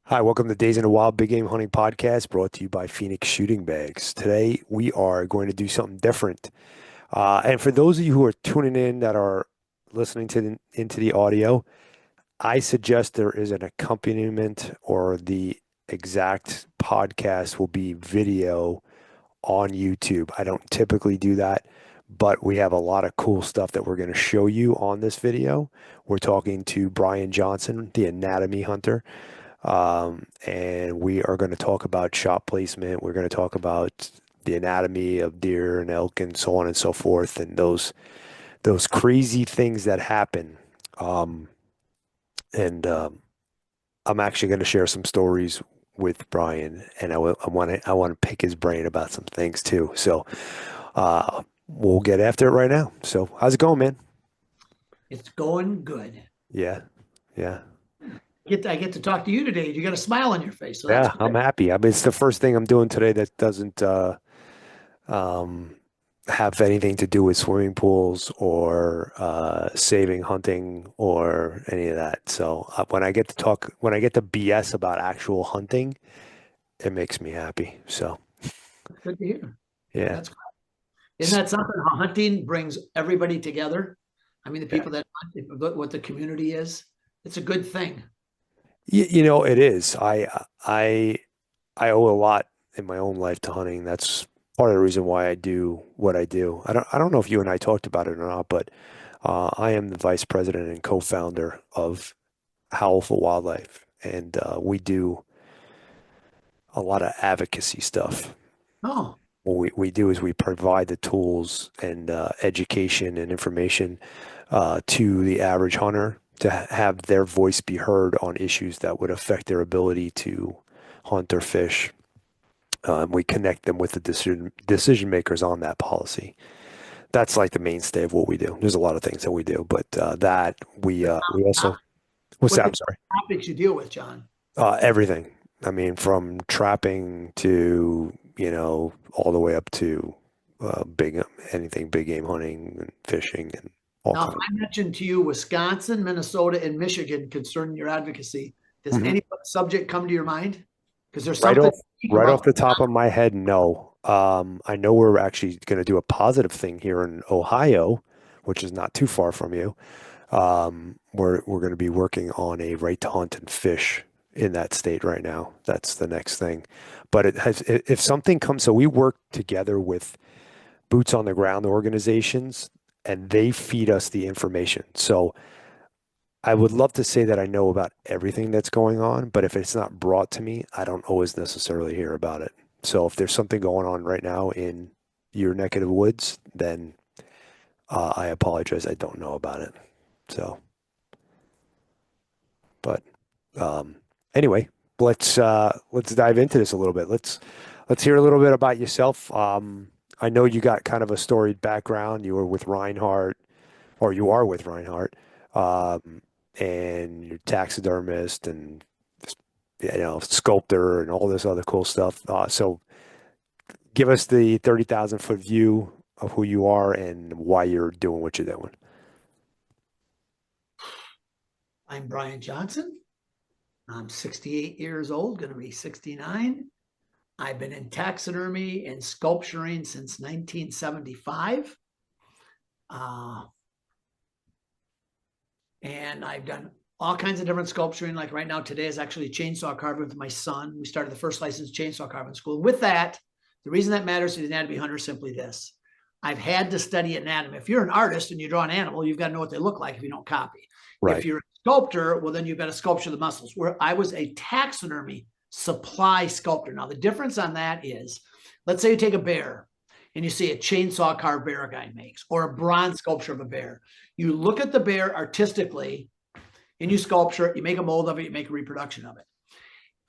Hi, welcome to Days in the Wild Big Game Hunting Podcast brought to you by Phoenix Shooting Bags. Today we are going to do something different. And for those of you who are tuning in that are listening into the audio, I suggest there is an accompaniment or the exact podcast will be video on YouTube. I don't typically do that, but we have a lot of cool stuff that we're going to show you on this video. We're talking to Brian Johnson, the anatomy hunter. And we are going to talk about shot placement. We're going to talk about the anatomy of deer and elk and so on and so forth, and those crazy things that happen. Um, and I'm actually going to share some stories with Brian, and I want to pick his brain about some things too. So we'll get after it right now. So how's it going, man? It's going good. Yeah, yeah, I get to talk to you today. You got a smile on your face, so that's yeah. I'm good. happy. I mean, it's the first thing I'm doing today that doesn't um, have anything to do with swimming pools or saving hunting or any of that. So when I get to BS about actual hunting, it makes me happy. So That's good to hear. yeah, That's Isn't S- that something? How hunting brings everybody together. I mean, the yeah. people that hunt, what the community is. It's a good thing. It is. I owe a lot in my own life to hunting. That's part of the reason why I do what I do. I don't know if you and I talked about it or not, but I am the vice president and co-founder of Howl for Wildlife, and we do a lot of advocacy stuff. Oh, What we do is we provide the tools and education and information to the average hunter to have their voice be heard on issues that would affect their ability to hunt or fish. We connect them with the decision makers on that policy. That's like the mainstay of what we do. There's a lot of things that we do, but that we also what's what that? the I'm sorry. topics you deal with, John? Everything. I mean, from trapping to, all the way up to big anything big game hunting and fishing and all Now, if kinds. I mentioned to you Wisconsin, Minnesota, and Michigan concerning your advocacy, does Mhm. any subject come to your mind? Because there's Right something off unique right off about. the top of my head, no. I know we're actually going to do a positive thing here in Ohio, which is not too far from you. We're going to be working on a right to hunt and fish in that state right now. That's the next thing. But if something comes, so we work together with boots on the ground organizations, and they feed us the information. So I would love to say that I know about everything that's going on, but if it's not brought to me, I don't always necessarily hear about it. So if there's something going on right now in your neck of the woods, then I apologize. I don't know about it. So, but um, anyway, let's dive into this a little bit. Let's hear a little bit about yourself. I know you got kind of a storied background. You were with Reinhardt, or you are with Reinhardt, um, and you're taxidermist and sculptor and all this other cool stuff. So give us the 30,000 foot view of who you are and why you're doing what you're doing. I'm Brian Johnson. I'm 68 years old, going to be 69. I've been in taxidermy and sculpturing since 1975. Uh, and I've done all kinds of different sculpturing. Like right now, today is actually chainsaw carving with my son. We started the first licensed chainsaw carving school. And with that, the reason that matters to the anatomy hunter is simply this. I've had to study anatomy. If you're an artist and you draw an animal, you've got to know what they look like if you don't copy. If Right. you're a sculptor, well, then you've got to sculpture the muscles. Where I was a taxidermy supply sculptor. Now, the difference on that is, let's say you take a bear and you see a chainsaw carved bear a guy makes, or a bronze sculpture of a bear. You look at the bear artistically and you sculpture it, you make a mold of it, you make a reproduction of it.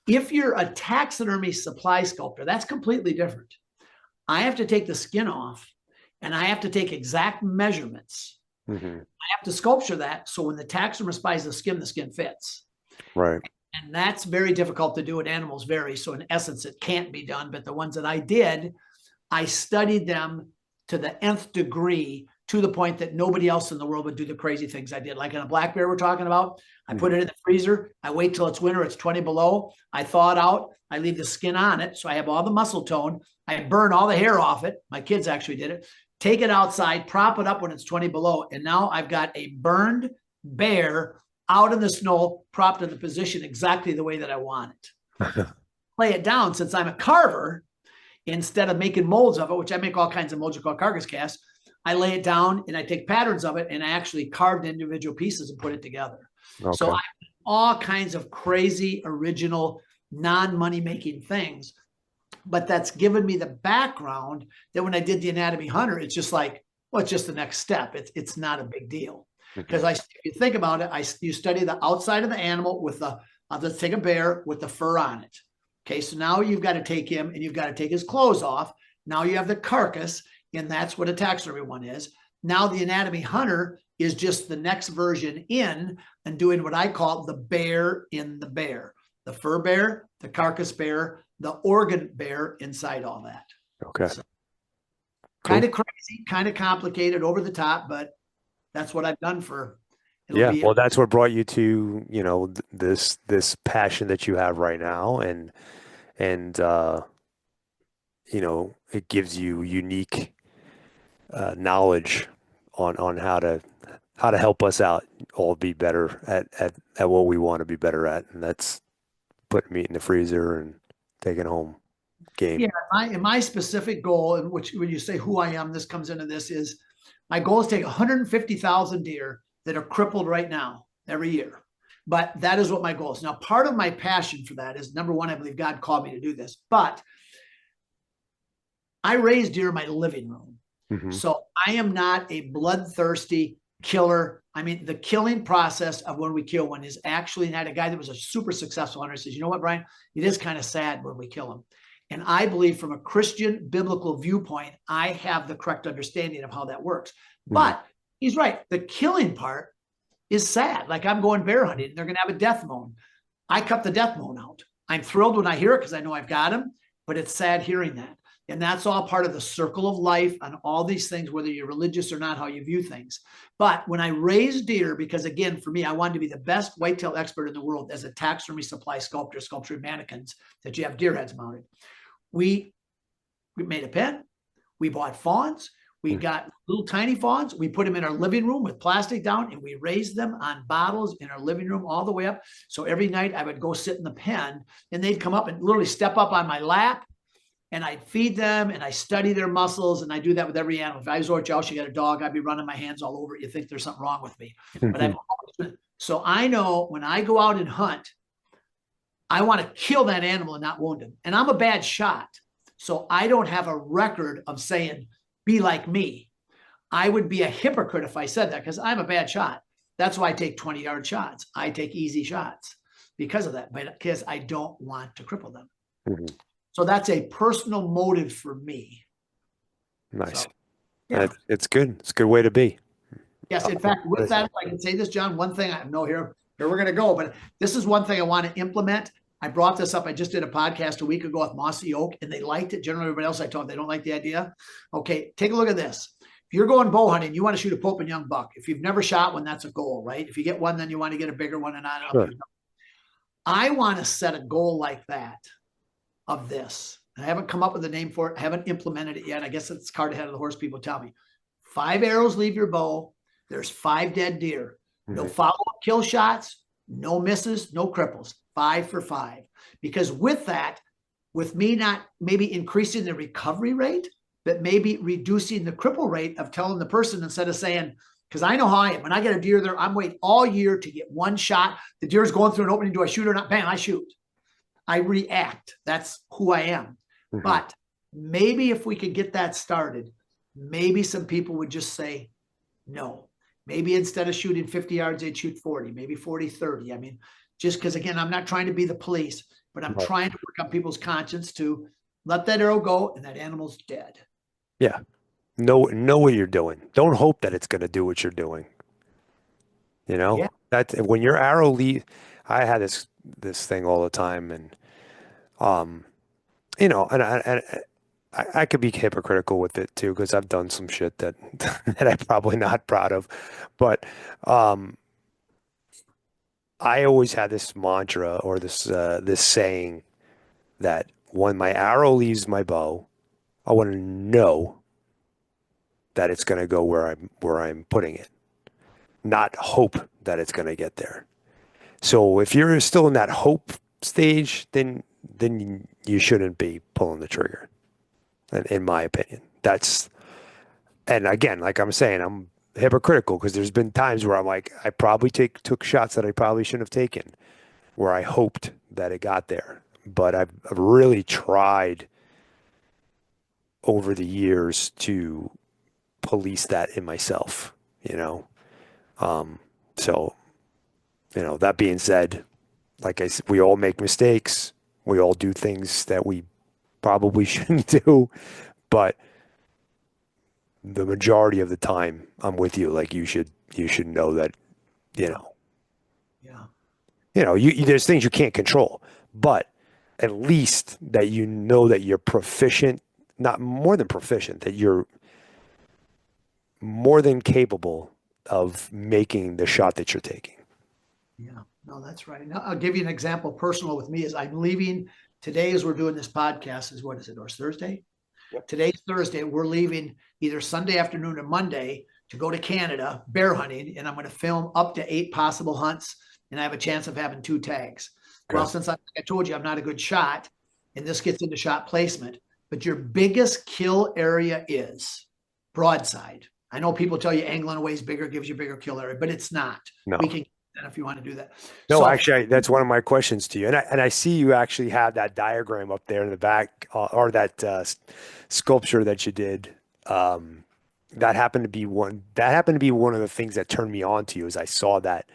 If you're a taxidermy supply sculptor, that's completely different. I have to take the skin off and I have to take exact measurements. Hmm. I have to sculpture that so when the taxidermist buys the skin fits. Right. And that's very difficult to do, and animals vary. So, in essence, it can't be done. But the ones that I did, I studied them to the nth degree to the point that nobody else in the world would do the crazy things I did. Like in a black bear we're talking about, I put it in the freezer. I wait till it's winter. It's 20 below. I thaw it out. I leave the skin on it. So I have all the muscle tone. I burn all the hair off it. My kids actually did it. Take it outside, prop it up when it's 20 below. And now I've got a burned bear out in the snow, propped in the position exactly the way that I want it. Lay it down, since I'm a carver, instead of making molds of it, which I make all kinds of molds called carcass casts, I lay it down and I take patterns of it and I actually carved individual pieces and put it together. Okay. So I have all kinds of crazy, original, non-money making things. But that's given me the background that when I did the Anatomy Hunter, it's just like, well, it's just the next step. It's not a big deal. Because if you think about it, you study the outside of the animal with let's take a bear with the fur on it. Okay, so now you've got to take him and you've got to take his clothes off. Now you have the carcass, and that's what a taxidermy one is. Now the Anatomy Hunter is just the next version in and doing what I call the bear in the bear. The fur bear, the carcass bear, the organ bear inside all that. Okay. So, kind of crazy, kind of complicated, over the top, but that's what I've done for. Yeah, well, that's what brought you to, this passion that you have right now, and it gives you unique knowledge on how to help us out all be better at what we want to be better at, and that's putting meat in the freezer and taking home game. Yeah, my specific goal, and which when you say who I am, this comes into this, is my goal is to take 150,000 deer that are crippled right now every year. But that is what my goal is. Now, part of my passion for that is, number one, I believe God called me to do this, but I raise deer in my living room. Mm-hmm. So I am not a bloodthirsty killer. I mean, the killing process of when we kill one is actually, and I had a guy that was a super successful hunter says, you know what, Brian, it is kind of sad when we kill him. And I believe from a Christian biblical viewpoint, I have the correct understanding of how that works. Mm-hmm. But he's right. The killing part is sad. Like I'm going bear hunting and they're going to have a death moan. I cut the death moan out. I'm thrilled when I hear it because I know I've got him, but it's sad hearing that. And that's all part of the circle of life and all these things, whether you're religious or not, how you view things. But when I raise deer, because again, for me, I wanted to be the best whitetail expert in the world as a taxidermy supply sculptor, sculpturing mannequins that you have deer heads mounted. We made a pen. We bought fawns. We got little tiny fawns. We put them in our living room with plastic down, and we raised them on bottles in our living room all the way up. So every night I would go sit in the pen, and they'd come up and literally step up on my lap, and I'd feed them, and I study their muscles, and I do that with every animal. If I was Orchow, you got a dog, I'd be running my hands all over it. You think there's something wrong with me. But so I know when I go out and hunt, I want to kill that animal and not wound him. And I'm a bad shot. So I don't have a record of saying, be like me. I would be a hypocrite if I said that because I'm a bad shot. That's why I take 20-yard shots. I take easy shots because of that, but because I don't want to cripple them. Mm-hmm. So that's a personal motive for me. Nice. So, yeah. It's good. It's a good way to be. Yes. In fact, with that, if I can say this, John, one thing I know here we're going to go, but this is one thing I want to implement. I brought this up. I just did a podcast a week ago with Mossy Oak, and they liked it. Generally, everybody else I told, they don't like the idea. Okay, take a look at this. If you're going bow hunting, you want to shoot a Pope and Young buck. If you've never shot one, that's a goal, right? If you get one, then you want to get a bigger one. And I want to set a goal like that of this. I haven't come up with a name for it. I haven't implemented it yet. I guess it's cart ahead of the horse. People tell me 5 arrows leave your bow. There's 5 dead deer. No follow-up kill shots, no misses, no cripples. 5 for 5. Because with that, with me not maybe increasing the recovery rate, but maybe reducing the cripple rate of telling the person instead of saying, because I know how I am. When I get a deer there, I'm waiting all year to get one shot. The deer's going through an opening. Do I shoot or not? Bam, I shoot. I react. That's who I am. Mm-hmm. But maybe if we could get that started, maybe some people would just say no. Maybe instead of shooting 50 yards, they'd shoot 40, maybe 40, 30. I mean, just because, again, I'm not trying to be the police, but I'm trying to work on people's conscience to let that arrow go and that animal's dead. Yeah. Know what you're doing. Don't hope that it's going to do what you're doing. Yeah. That when your arrow leaves, I had this thing all the time, and and I could be hypocritical with it too because I've done some shit that that I'm probably not proud of. But um, I always had this mantra or this saying that when my arrow leaves my bow, I want to know that it's going to go where I'm putting it, not hope that it's going to get there. So if you're still in that hope stage, then you shouldn't be pulling the trigger, in my opinion. That's and again, like I'm saying, I'm hypocritical because there's been times where I'm like, I probably took shots that I probably shouldn't have taken, where I hoped that it got there. But I've really tried over the years to police that in myself, you know. Um, so, that being said, like I said, we all make mistakes. We all do things that we probably shouldn't do, but the majority of the time, I'm with you. Like you should know that, you Yeah. know, Yeah. there's things you can't control, but at least that you know that you're proficient, not more than proficient, that you're more than capable of making the shot that you're taking. Yeah, no, that's right. Now, I'll give you an example personal with me is I'm leaving today as we're doing this podcast is what is it, or Thursday? Yep. Today's Thursday. We're leaving either Sunday afternoon or Monday to go to Canada bear hunting, and I'm going to film up to 8 possible hunts, and I have a chance of having 2 tags. Well, Okay. since I told you I'm not a good shot, and this gets into shot placement, but your biggest kill area is broadside. I know people tell you angling away is bigger, gives you bigger kill area, but it's not. We No. can that if you want to do that. No, So actually, that's one of my questions to you. And I see you actually have that diagram up there in the back, or that sculpture that you did. Um, that happened to be one of the things that turned me on to you. Is I saw that.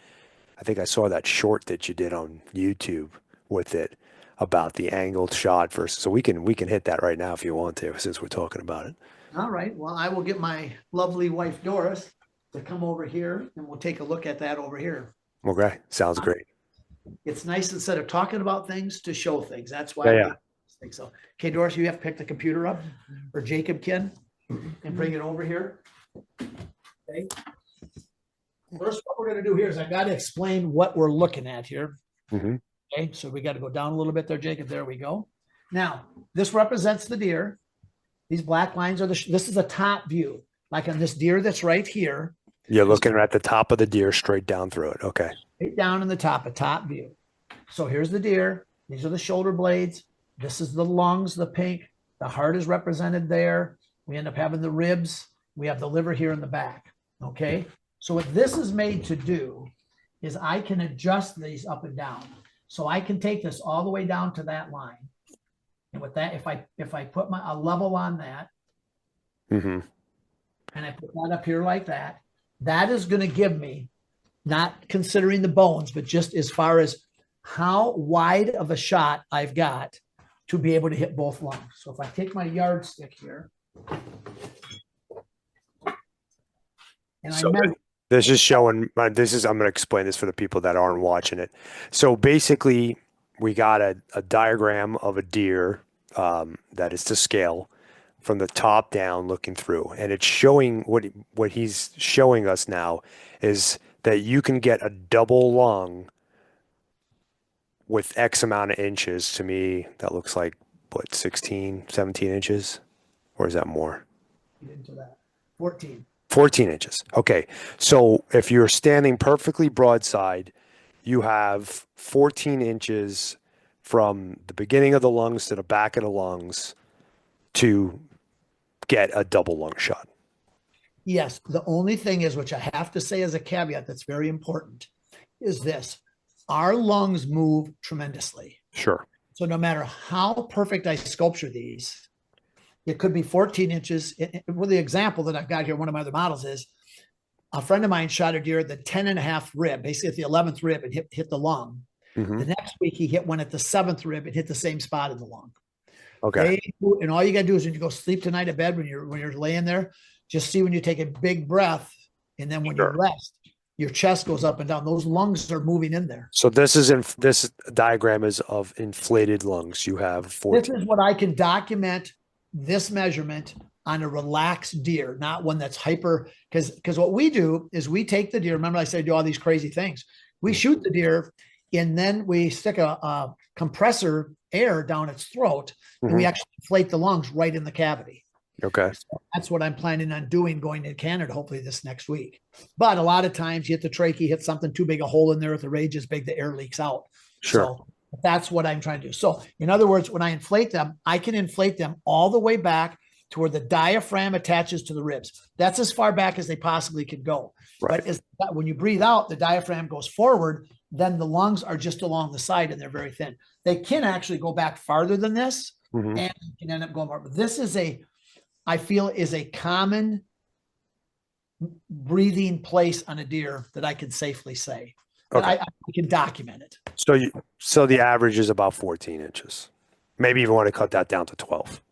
I think I saw that short that you did on YouTube with it about the angled shot versus. So we can hit that right now if you want to, since we're talking about it. all right. Well, I will get my lovely wife Doris to come over here and we'll take a look at that over here. Okay, sounds great. It's nice instead of talking about things to show things. That's why Yeah, I yeah. like this thing. So, okay, Doris, you have to pick the computer up, or Jacob can, and bring it over here. Okay. First, what we're going to do here is I got to explain what we're looking at here. Hmm. Okay, so we got to go down a little bit there, Jacob. There we go. Now, this represents the deer. These black lines are this is a top view, like on this deer that's right here. You're looking at the top of the deer straight down through it. Okay. Right down in the top, a top view. So here's the deer. These are the shoulder blades. This is the lungs, the pink. The heart is represented there. We end up having the ribs. We have the liver here in the back. Okay. So what this is made to do is I can adjust these up and down. So I can take this all the way down to that line. And with that, if I put a level on that, Hmm. and I put that up here like that, that is going to give me, not considering the bones, but just as far as how wide of a shot I've got to be able to hit both lungs. So if I take my yardstick here and I So measure, this is showing, I'm going to explain this for the people that aren't watching it. So basically, we got a diagram of a deer that is to scale from the top down looking through. And it's showing what he's showing us now is that you can get a double lung with X amount of inches. To me, that looks like, what, 16, 17 inches? Or is that more? get into that 14. 14 inches. Okay. So if you're standing perfectly broadside, you have 14 inches from the beginning of the lungs to the back of the lungs to get a double lung shot. Yes. The only thing is, which I have to say as a caveat that's very important, is this: our lungs move tremendously. Sure. So no matter how perfect I sculpture these, it could be 14 inches. Well, the example that I've got here, one of my other models is a friend of mine shot a deer at the 10 and a half rib, basically at the 11th rib, and hit the lung. Hmm. The next week he hit one at the 7th rib and hit the same spot in the lung. Okay. And all you got to do is when you go sleep tonight at bed, when you're laying there, just see when you take a big breath, and then when Sure. you rest, your chest goes up and down. Those lungs are moving in there. So this diagram is of inflated lungs. You have This 14. is what I can document this measurement on a relaxed deer, not one that's hyper. Because what we do is we take the deer. Remember, I said do all these crazy things. We shoot the deer, and then we stick a compressor air down its throat, and we actually inflate the lungs right in the cavity. Okay. So that's what I'm planning on doing going to Canada, hopefully this next week. But a lot of times you hit the trachea, hit something too big a hole in there. If the rage is big, the air leaks out. Sure. So that's what I'm trying to do. So in other words, when I inflate them, I can inflate them all the way back to where the diaphragm attaches to the ribs. That's as far back as they possibly can go. Right. But when you breathe out, the diaphragm goes forward, then the lungs are just along the side and they're very thin. They can actually go back farther than this and can end up going more. But this is I feel is a common breathing place on a deer that I can safely say. But I can document it. So the average is about 14 inches. Maybe even want to cut that down to 12.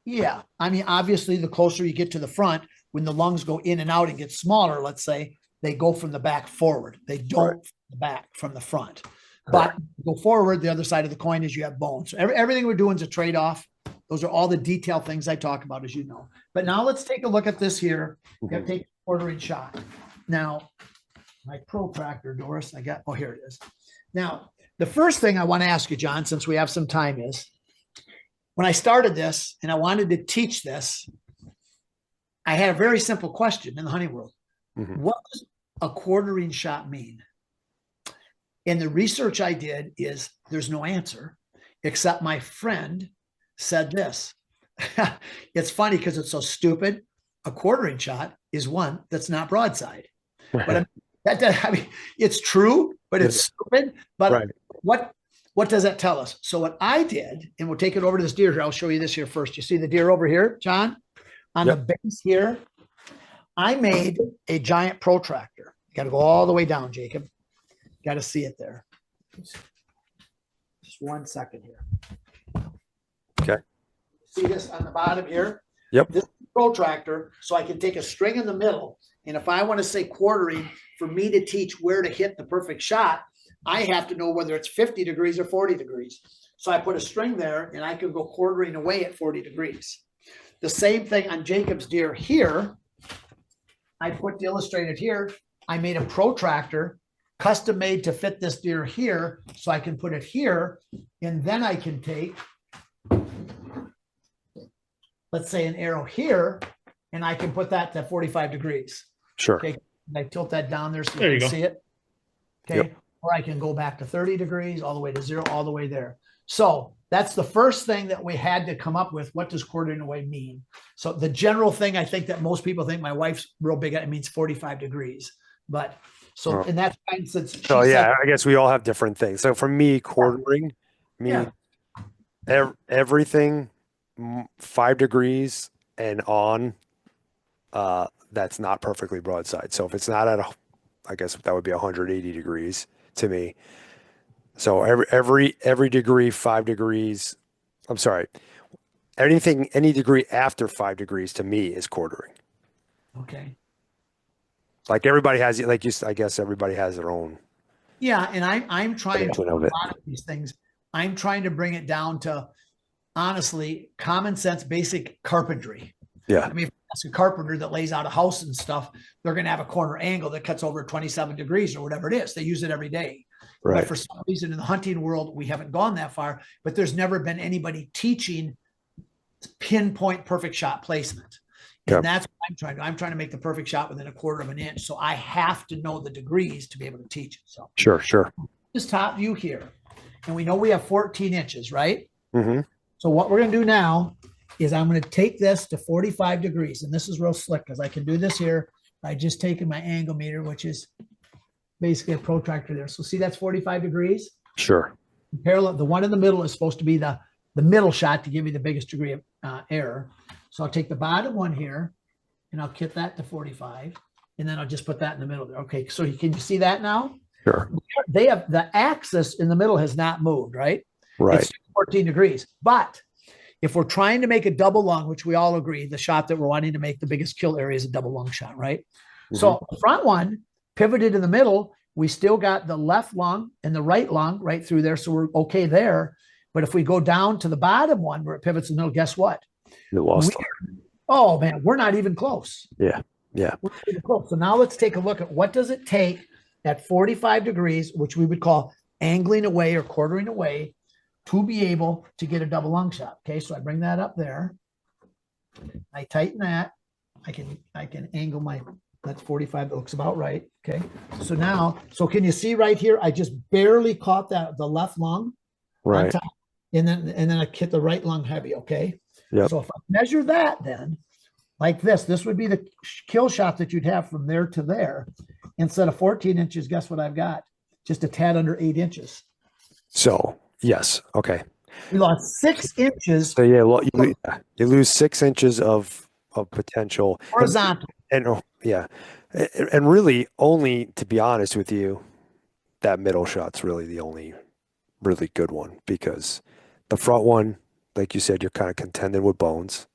Yeah. I mean, obviously, the closer you get to the front, when the lungs go in and out and get smaller, let's say, they go from the back forward. They don't from the back from the front. But go forward, the other side of the coin is you have bones. So everything we're doing is a trade-off. Those are all the detailed things I talk about, as you know. But now let's take a look at this here. You got to take a quarter-inch shot. Now, my protractor, Doris, here it is. Now, the first thing I want to ask you, John, since we have some time is, when I started this and I wanted to teach this, I had a very simple question in the hunting world. What does a quarter-inch shot mean? And the research I did is there's no answer, except my friend said this. It's funny because it's so stupid. A quarter-inch shot is one that's not broadside. But I mean, it's true, but it's stupid. But what does that tell us? So what I did, and we'll take it over to this deer here. I'll show you this here first. You see the deer over here, John? On the base here, I made a giant protractor. You got to go all the way down, Jacob. Got to see it there. Just 1 second here. Okay. See this on the bottom here? Yep. This is a protractor, so I can take a string in the middle. And if I want to say quartering, for me to teach where to hit the perfect shot, I have to know whether it's 50 degrees or 40 degrees. So I put a string there and I could go quartering away at 40 degrees. The same thing on Jacob's deer here. I put illustrated here. I made a protractor custom made to fit this deer here. So I can put it here. And then I can take, let's say, an arrow here, and I can put that to 45 degrees. Sure. Okay. And I tilt that down there so you can see it. Okay. Yep. Or I can go back to 30 degrees, all the way to 0, all the way there. So that's the first thing that we had to come up with. What does quartering away mean? So the general thing I think that most people think, my wife's real big at, it means 45 degrees. But so in that sense, I guess we all have different things. So for me, quartering means everything 5 degrees and on, that's not perfectly broadside. So if it's not at I guess that would be 180 degrees to me. So every degree, 5 degrees, I'm sorry, any degree after 5 degrees to me is quartering. Okay. Like everybody has, I guess everybody has their own. Yeah. And I'm trying to, a lot of these things, I'm trying to bring it down to, honestly, common sense, basic carpentry. Yeah. I mean, if you ask a carpenter that lays out a house and stuff, they're going to have a corner angle that cuts over 27 degrees or whatever it is. They use it every day. Right. But for some reason in the hunting world, we haven't gone that far, but there's never been anybody teaching pinpoint perfect shot placement. And that's what I'm trying to do. I'm trying to make the perfect shot within 1/4 of an inch. So I have to know the degrees to be able to teach it. So sure. This top view here, and we know we have 14 inches, right? Mm-hmm. So what we're going to do now is I'm going to take this to 45 degrees. And this is real slick because I can do this here by just taking my angle meter, which is basically a protractor there. So see, that's 45 degrees. Sure. Parallel, the one in the middle is supposed to be the middle shot to give you the biggest degree of error. So I'll take the bottom one here and I'll kit that to 45. And then I'll just put that in the middle there. Okay. So can you see that now? Sure. They have the axis in the middle has not moved, right? Right. It's 14 degrees. But if we're trying to make a double lung, which we all agree, the shot that we're wanting to make the biggest kill area is a double lung shot, right? Mm-hmm. So the front one pivoted in the middle. We still got the left lung and the right lung right through there. So we're okay there. But if we go down to the bottom one where it pivots in the middle, guess what? You lost. Oh man, we're not even close. Yeah. Yeah. We're not even close. So now let's take a look at what does it take at 45 degrees, which we would call angling away or quartering away, to be able to get a double lung shot. Okay, so I bring that up there. I tighten that. I can angle my, that's 45. That looks about right. Okay. So now, so can you see right here? I just barely caught that the left lung on top, and then I hit the right lung heavy. Okay. Yep. So if I measure that, then like this would be the kill shot that you'd have from there to there. Instead of 14 inches, guess what I've got? Just a tad under 8 inches. So yes. Okay. We lost 6 inches. So yeah, you lose 6 inches of potential horizontal. And yeah, and really only, to be honest with you, that middle shot's really the only really good one, because the front one, like you said, you're kind of contending with bones.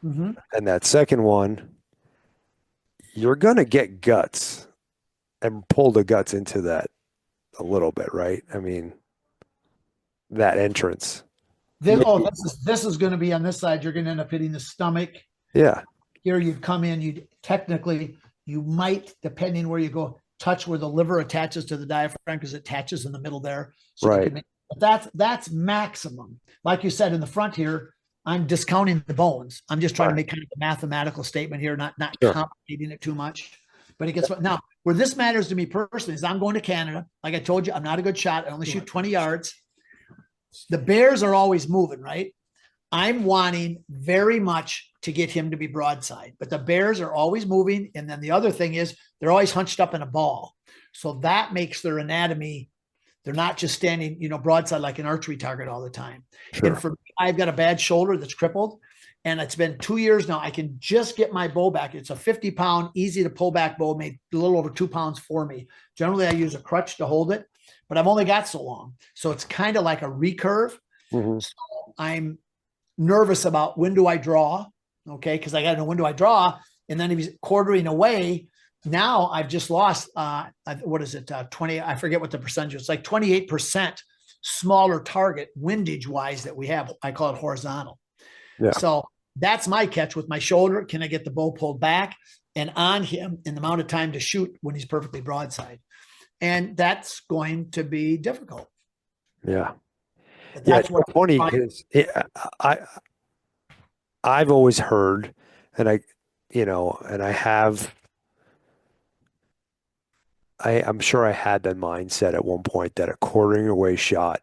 Mm-hmm. And that second one, you're going to get guts and pull the guts into that a little bit, right? I mean, that entrance. This is going to be on this side. You're going to end up hitting the stomach. Yeah. Here you'd come in, you might, depending where you go, touch where the liver attaches to the diaphragm, because it attaches in the middle there. So right. That's maximum. Like you said, in the front here, I'm discounting the bones. I'm just trying to make kind of a mathematical statement here, not sure. Complicating it too much. But it gets now where this matters to me personally is I'm going to Canada. Like I told you, I'm not a good shot. I only shoot 20 yards. The bears are always moving, right? I'm wanting very much to get him to be broadside, but the bears are always moving. And then the other thing is they're always hunched up in a ball. So that makes their anatomy, they're not just standing, broadside like an archery target all the time. Sure. And for me, I've got a bad shoulder that's crippled, and it's been 2 years now. I can just get my bow back. It's a 50-pound, easy to pull back bow, made a little over 2 pounds for me. Generally, I use a crutch to hold it, but I've only got so long. So it's kind of like a recurve. Mm-hmm. So I'm nervous about when do I draw, okay? Because I got to know when do I draw. And then if he's quartering away, now I've just lost, 20, I forget what the percentage is. It's like 28% smaller target windage wise that we have. I call it horizontal. Yeah. So that's my catch with my shoulder. Can I get the bow pulled back and on him in the amount of time to shoot when he's perfectly broadside? And that's going to be difficult. Yeah. That's what's funny is I've always heard, and I'm sure I had that mindset at one point that a quartering away shot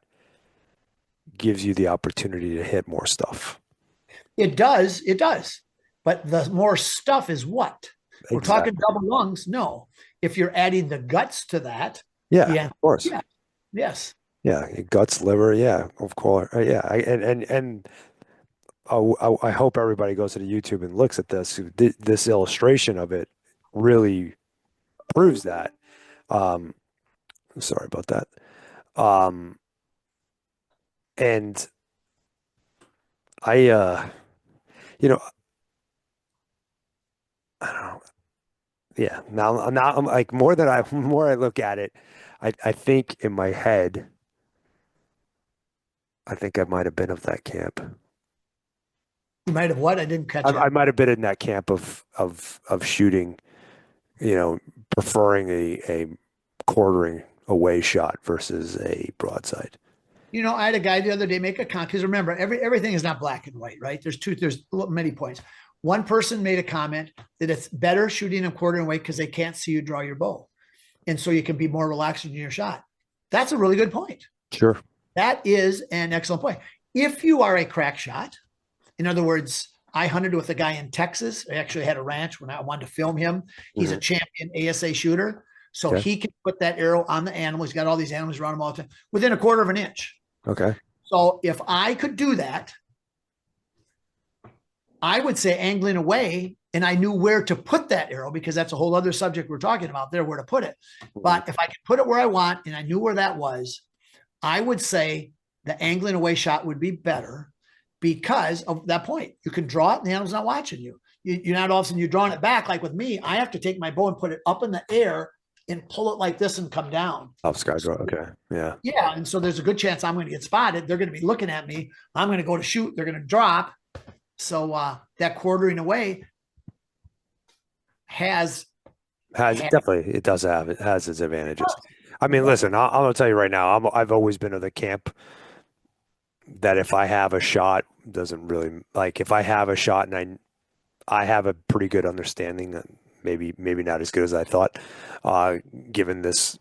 gives you the opportunity to hit more stuff. It does. But the more stuff is what? Exactly. We're talking double lungs. No. If you're adding the guts to that. Yeah, of course. Yeah. Yes. Yeah. Guts, liver. Yeah, of course. Yeah. I hope everybody goes to the YouTube and looks at this. This illustration of it really proves that. Sorry about that. And I don't know. Yeah. Now I'm like, more I look at it, I think in my head, I think I might have been of that camp. You might have what? I didn't catch it. I might have been in that camp of shooting, preferring a quartering away shot versus a broadside. I had a guy the other day make a comment, because remember, everything is not black and white, right? There's many points. One person made a comment that it's better shooting a quartering away because they can't see you draw your bow. And so you can be more relaxed in your shot. That's a really good point. Sure. That is an excellent point. If you are a crack shot, in other words, I hunted with a guy in Texas. I actually had a ranch when I wanted to film him. He's a champion ASA shooter. So he can put that arrow on the animal. He's got all these animals around him all the time within a quarter of an inch. Okay. So if I could do that, I would say angling away, and I knew where to put that arrow, because that's a whole other subject we're talking about there, where to put it. But if I could put it where I want and I knew where that was, I would say the angling away shot would be better because of that point. You can draw it and the animal's not watching you. You're not all of a sudden you're drawing it back. Like with me, I have to take my bow and put it up in the air and pull it like this and come down. Off Skydrow. Okay. Yeah. Yeah. And so there's a good chance I'm going to get spotted. They're going to be looking at me. I'm going to go to shoot. They're going to drop. So that quartering away has Definitely, it does have, it has its advantages. I mean, listen, I'm gonna tell you right now, I've always been of the camp that if I have a shot, doesn't really, like, if I have a shot and I have a pretty good understanding, maybe not as good as I thought, uh, given this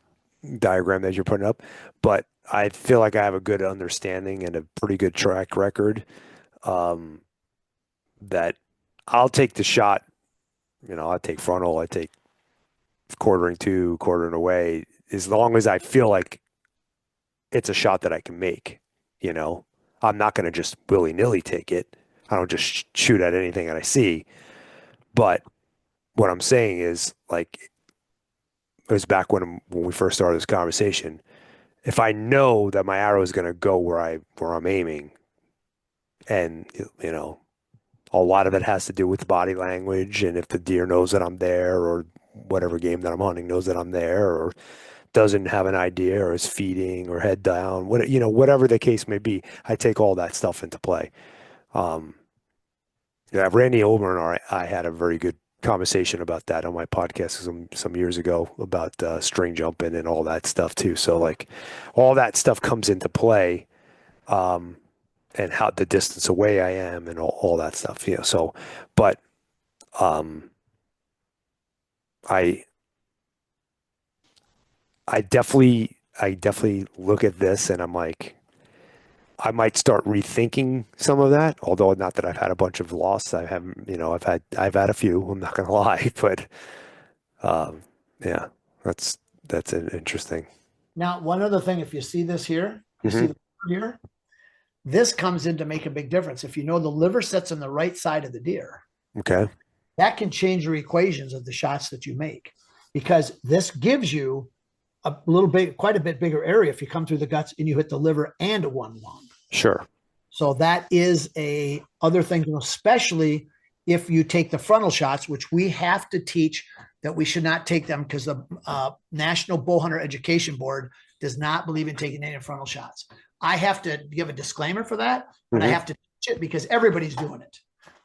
diagram that you're putting up, but I feel like I have a good understanding and a pretty good track record, um, that I'll take the shot. I take frontal, I take quartering to, quartering away, as long as I feel like it's a shot that I can make. You know, I'm not going to just willy nilly take it. I don't just shoot at anything that I see. But what I'm saying is, like, it was back when we first started this conversation. If I know that my arrow is going to go where I'm aiming, and a lot of it has to do with body language, and if the deer knows that I'm there, or whatever game that I'm hunting knows that I'm there, or doesn't have an idea, or is feeding, or head down, whatever the case may be, I take all that stuff into play. Um, yeah, Randy Olmer and I had a very good conversation about that on my podcast some years ago about string jumping and all that stuff too. So like all that stuff comes into play, um, and how the distance away I am and all that stuff. So, but um, I I definitely look at this and I'm like, I might start rethinking some of that. Although not that I've had a bunch of loss, I haven't. I've had a few. I'm not gonna lie, but um, yeah, that's an interesting. now one other thing. If you see this here, you see Hmm. the here, this comes in to make a big difference. If you know the liver sits on the right side of the deer, Okay. that can change your equations of the shots that you make because this gives you a little bit, quite a bit bigger area if you come through the guts and you hit the liver and a one lung. Sure. So that is a other thing, especially if you take the frontal shots, which we have to teach that we should not take them because the National Bowhunter Education Board does not believe in taking any frontal shots. I have to give a disclaimer for that, but I Hmm. have to teach it because everybody's doing it.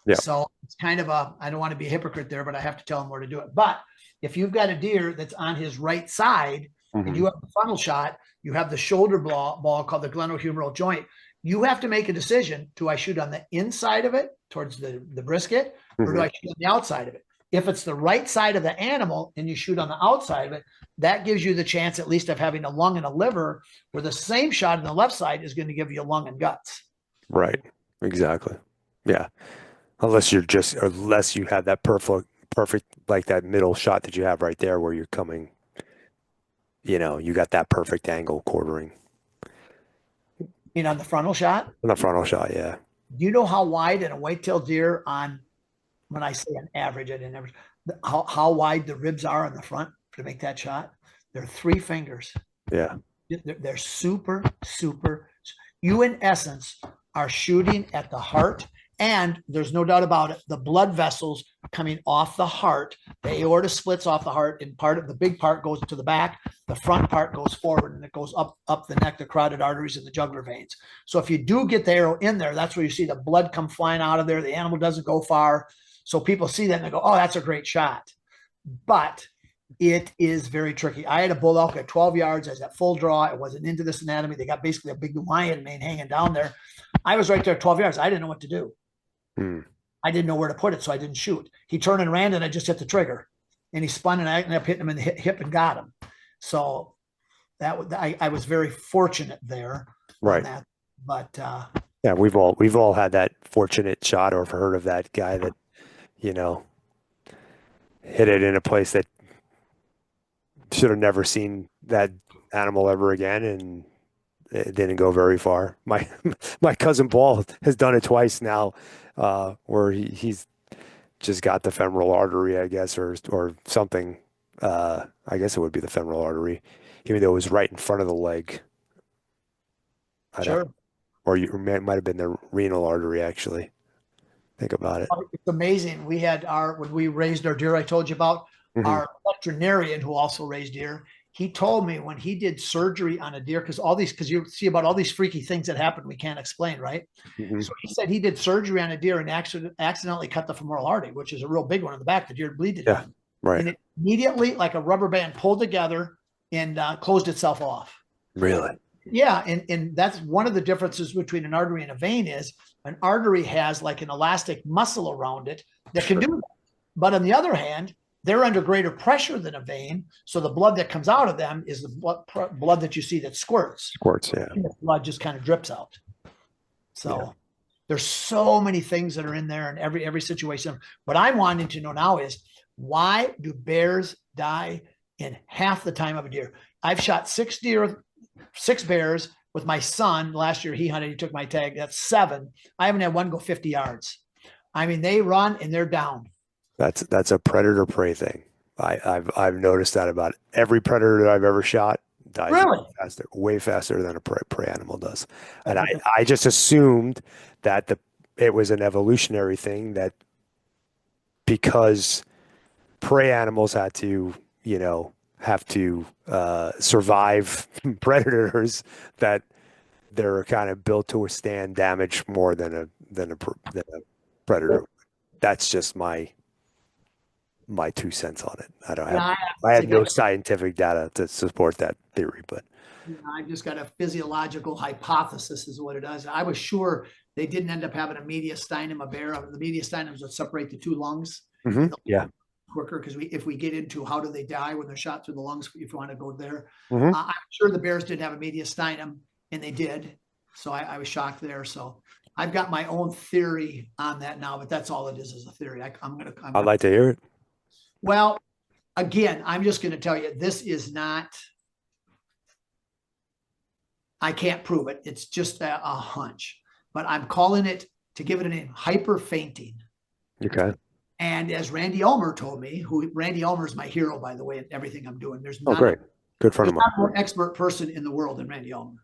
Yeah. So it's kind of I don't want to be a hypocrite there, but I have to tell them where to do it. But if you've got a deer that's on his right side and Hmm. you have the frontal shot, you have the shoulder ball called the glenohumeral joint, you have to make a decision. Do I shoot on the inside of it towards the brisket or do Hmm. I shoot on the outside of it? If it's the right side of the animal and you shoot on the outside of it, that gives you the chance at least of having a lung and a liver, where the same shot on the left side is going to give you a lung and guts. Right. Exactly. Yeah. Unless you have that perfect, like that middle shot that you have right there where you're coming, you got that perfect angle quartering On the frontal shot, in the frontal shot. Yeah. do you know how wide in a whitetail deer on, when I say an average, I didn't average, how wide the ribs are on the front to make that shot? They're 3 fingers. Yeah. They're super, super. You, in essence, are shooting at the heart. And there's no doubt about it, the blood vessels coming off the heart, the aorta splits off the heart, and part of the big part goes to the back, the front part goes forward, and it goes up the neck, the carotid arteries, and the jugular veins. So if you do get the arrow in there, that's where you see the blood come flying out of there. The animal doesn't go far. So people see that and they go, oh, that's a great shot. But it is very tricky. I had a bull elk at 12 yards. I was at full draw. It wasn't into this anatomy. They got basically a big lion mane hanging down there. I was right there at 12 yards. I didn't know what to do. Hmm. I didn't know where to put it, so I didn't shoot. He turned and ran, and I just hit the trigger. And he spun, and I ended up hitting him in the hip and got him. So I was very fortunate there on Right. that. But Yeah. We've all had that fortunate shot or heard of that guy that, you know, hit it in a place that should have never seen that animal ever again, and it didn't go very far. My cousin Paul has done it twice now, where he's just got the femoral artery, I guess, or something. I guess it would be the femoral artery, even though it was right in front of the leg. I don't, sure, it might have been the renal artery, actually. Think about it. it's amazing. We had when we raised our deer I told you about, Hmm. our veterinarian who also raised deer, he told me when he did surgery on a deer, because you see about all these freaky things that happen we can't explain, right? Hmm. So he said he did surgery on a deer and accidentally cut the femoral artery, which is a real big one in the back. The deer bleed to Yeah. death. Right. And it immediately, like a rubber band, pulled together and closed itself off. Really? Yeah, and that's one of the differences between an artery and a vein is an artery has like an elastic muscle around it that can do that. But on the other hand, they're under greater pressure than a vein, so the blood that comes out of them is the blood that you see that squirts. Squirts. Yeah. The blood just kind of drips out. So Yeah. there's so many things that are in there in every situation. What I'm wanting to know now is why do bears die in half the time of a deer? I've shot 6 bears with my son last year. He hunted, he took my tag. That's 7. I haven't had one go 50 yards. I mean, they run and they're down. That's a predator prey thing. I've noticed that about every predator that I've ever shot dies Really? way faster than a prey animal does. And I just assumed that it was an evolutionary thing that because prey animals had to, have to survive predators that they're kind of built to withstand damage more than a predator. That's just my 2 cents on it. Yeah, I have no scientific data to support that theory, but I just got a physiological hypothesis is what it is. I was sure they didn't end up having a mediastinum, a bear. The mediastinums would separate the 2 lungs. yeah. Quicker because if we get into how do they die when they're shot through the lungs, if you want to go there, Hmm. I'm sure the bears did have a mediastinum, and they did. So I was shocked there. So I've got my own theory on that now, but that's all it is a theory. I'd like to hear it. Well, again, I'm just going to tell you, this is not, I can't prove it. It's just a hunch, but I'm calling it, to give it a name, hyper fainting. Okay. And as Randy Ulmer told me, Randy Ulmer is my hero, by the way, in everything I'm doing. There's not, great. Good friend of mine. not a more expert person in the world than Randy Ulmer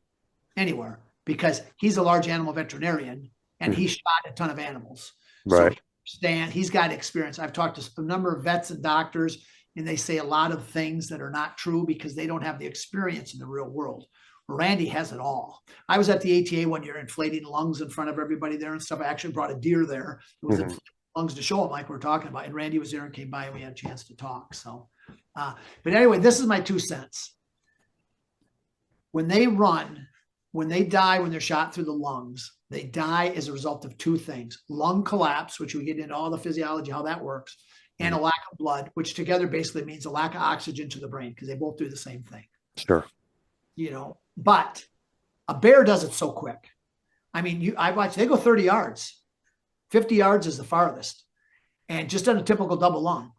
anywhere, because he's a large animal veterinarian and he shot a ton of animals. Right. So he's got experience. I've talked to a number of vets and doctors, and they say a lot of things that are not true because they don't have the experience in the real world. Randy has it all. I was at the ATA one year inflating lungs in front of everybody there and stuff. I actually brought a deer there. It was inflating lungs to show them like we're talking about. And Randy was there and came by and we had a chance to talk. So, but anyway, this is my 2 cents. When they run, when they die, when they're shot through the lungs, they die as a result of 2 things: lung collapse, which we get into all the physiology, how that works, and a lack of blood, which together basically means a lack of oxygen to the brain because they both do the same thing. Sure. But a bear does it so quick. I mean, I watch, they go 30 yards. 50 yards is the farthest, and just on a typical double lung.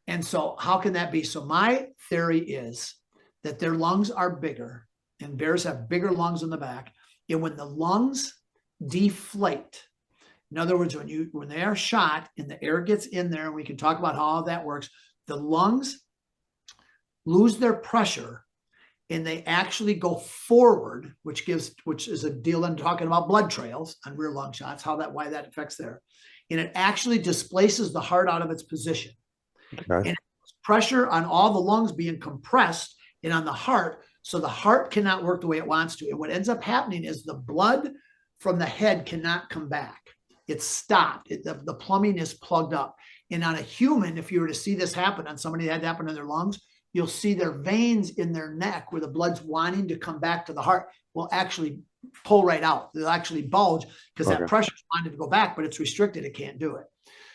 And so how can that be? So my theory is that their lungs are bigger, and bears have bigger lungs in the back. And when the lungs deflate, in other words, when they are shot and the air gets in there, and we can talk about how that works, the lungs lose their pressure and they actually go forward, which is a deal in talking about blood trails on rear lung shots, why that affects there. And it actually displaces the heart out of its position. Okay. And pressure on all the lungs being compressed and on the heart, so the heart cannot work the way it wants to. And what ends up happening is the blood from the head cannot come back. It's stopped. The plumbing is plugged up. And on a human, if you were to see this happen on somebody that had happen in their lungs, you'll see their veins in their neck where the blood's wanting to come back to the heart will actually pull right out. They'll actually bulge because that pressure's wanting to go back, but it's restricted. It can't do it.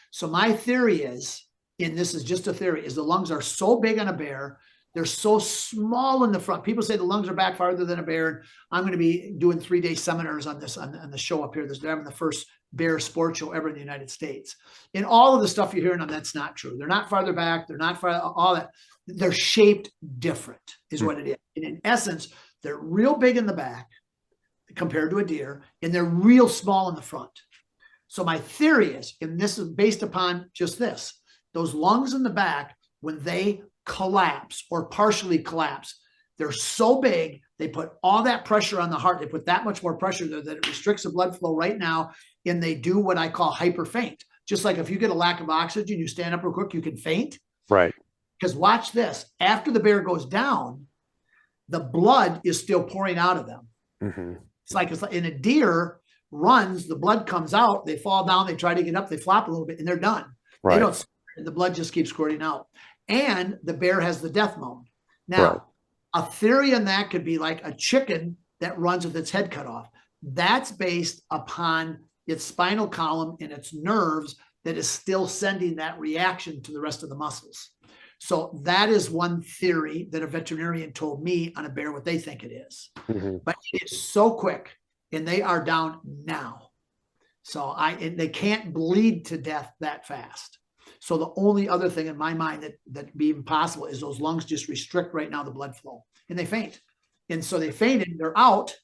So my theory is, and this is just a theory, is the lungs are so big on a bear, they're so small in the front. People say the lungs are back farther than a bear. And I'm going to be doing 3-day seminars on this on the show up here. They're having the first bear sports show ever in the United States. And all of the stuff you're hearing on that's not true. They're not farther back. They're not all that. They're shaped different is what it is. And in essence, they're real big in the back compared to a deer, and they're real small in the front. So my theory is, and this is based upon just this, those lungs in the back, when they collapse or partially collapse, they're so big, they put all that pressure on the heart. They put that much more pressure there that it restricts the blood flow right now. And they do what I call hyper faint. Just like if you get a lack of oxygen, you stand up real quick, you can faint. Right. Because watch this. After the bear goes down, the blood is still pouring out of them. Mm-hmm. It's like in a deer runs, the blood comes out, they fall down, they try to get up, they flop a little bit, and they're done. They Right. don't, the blood just keeps squirting out. And the bear has the death moan. Now, Right. a theory on that could be like a chicken that runs with its head cut off. That's based upon its spinal column and its nerves that is still sending that reaction to the rest of the muscles. So that is one theory that a veterinarian told me on a bear what they think it is. Mm-hmm. But it's so quick, and they are down now. So they can't bleed to death that fast. So the only other thing in my mind that be impossible is those lungs just restrict right now the blood flow, and they faint. And so they fainted, they're out,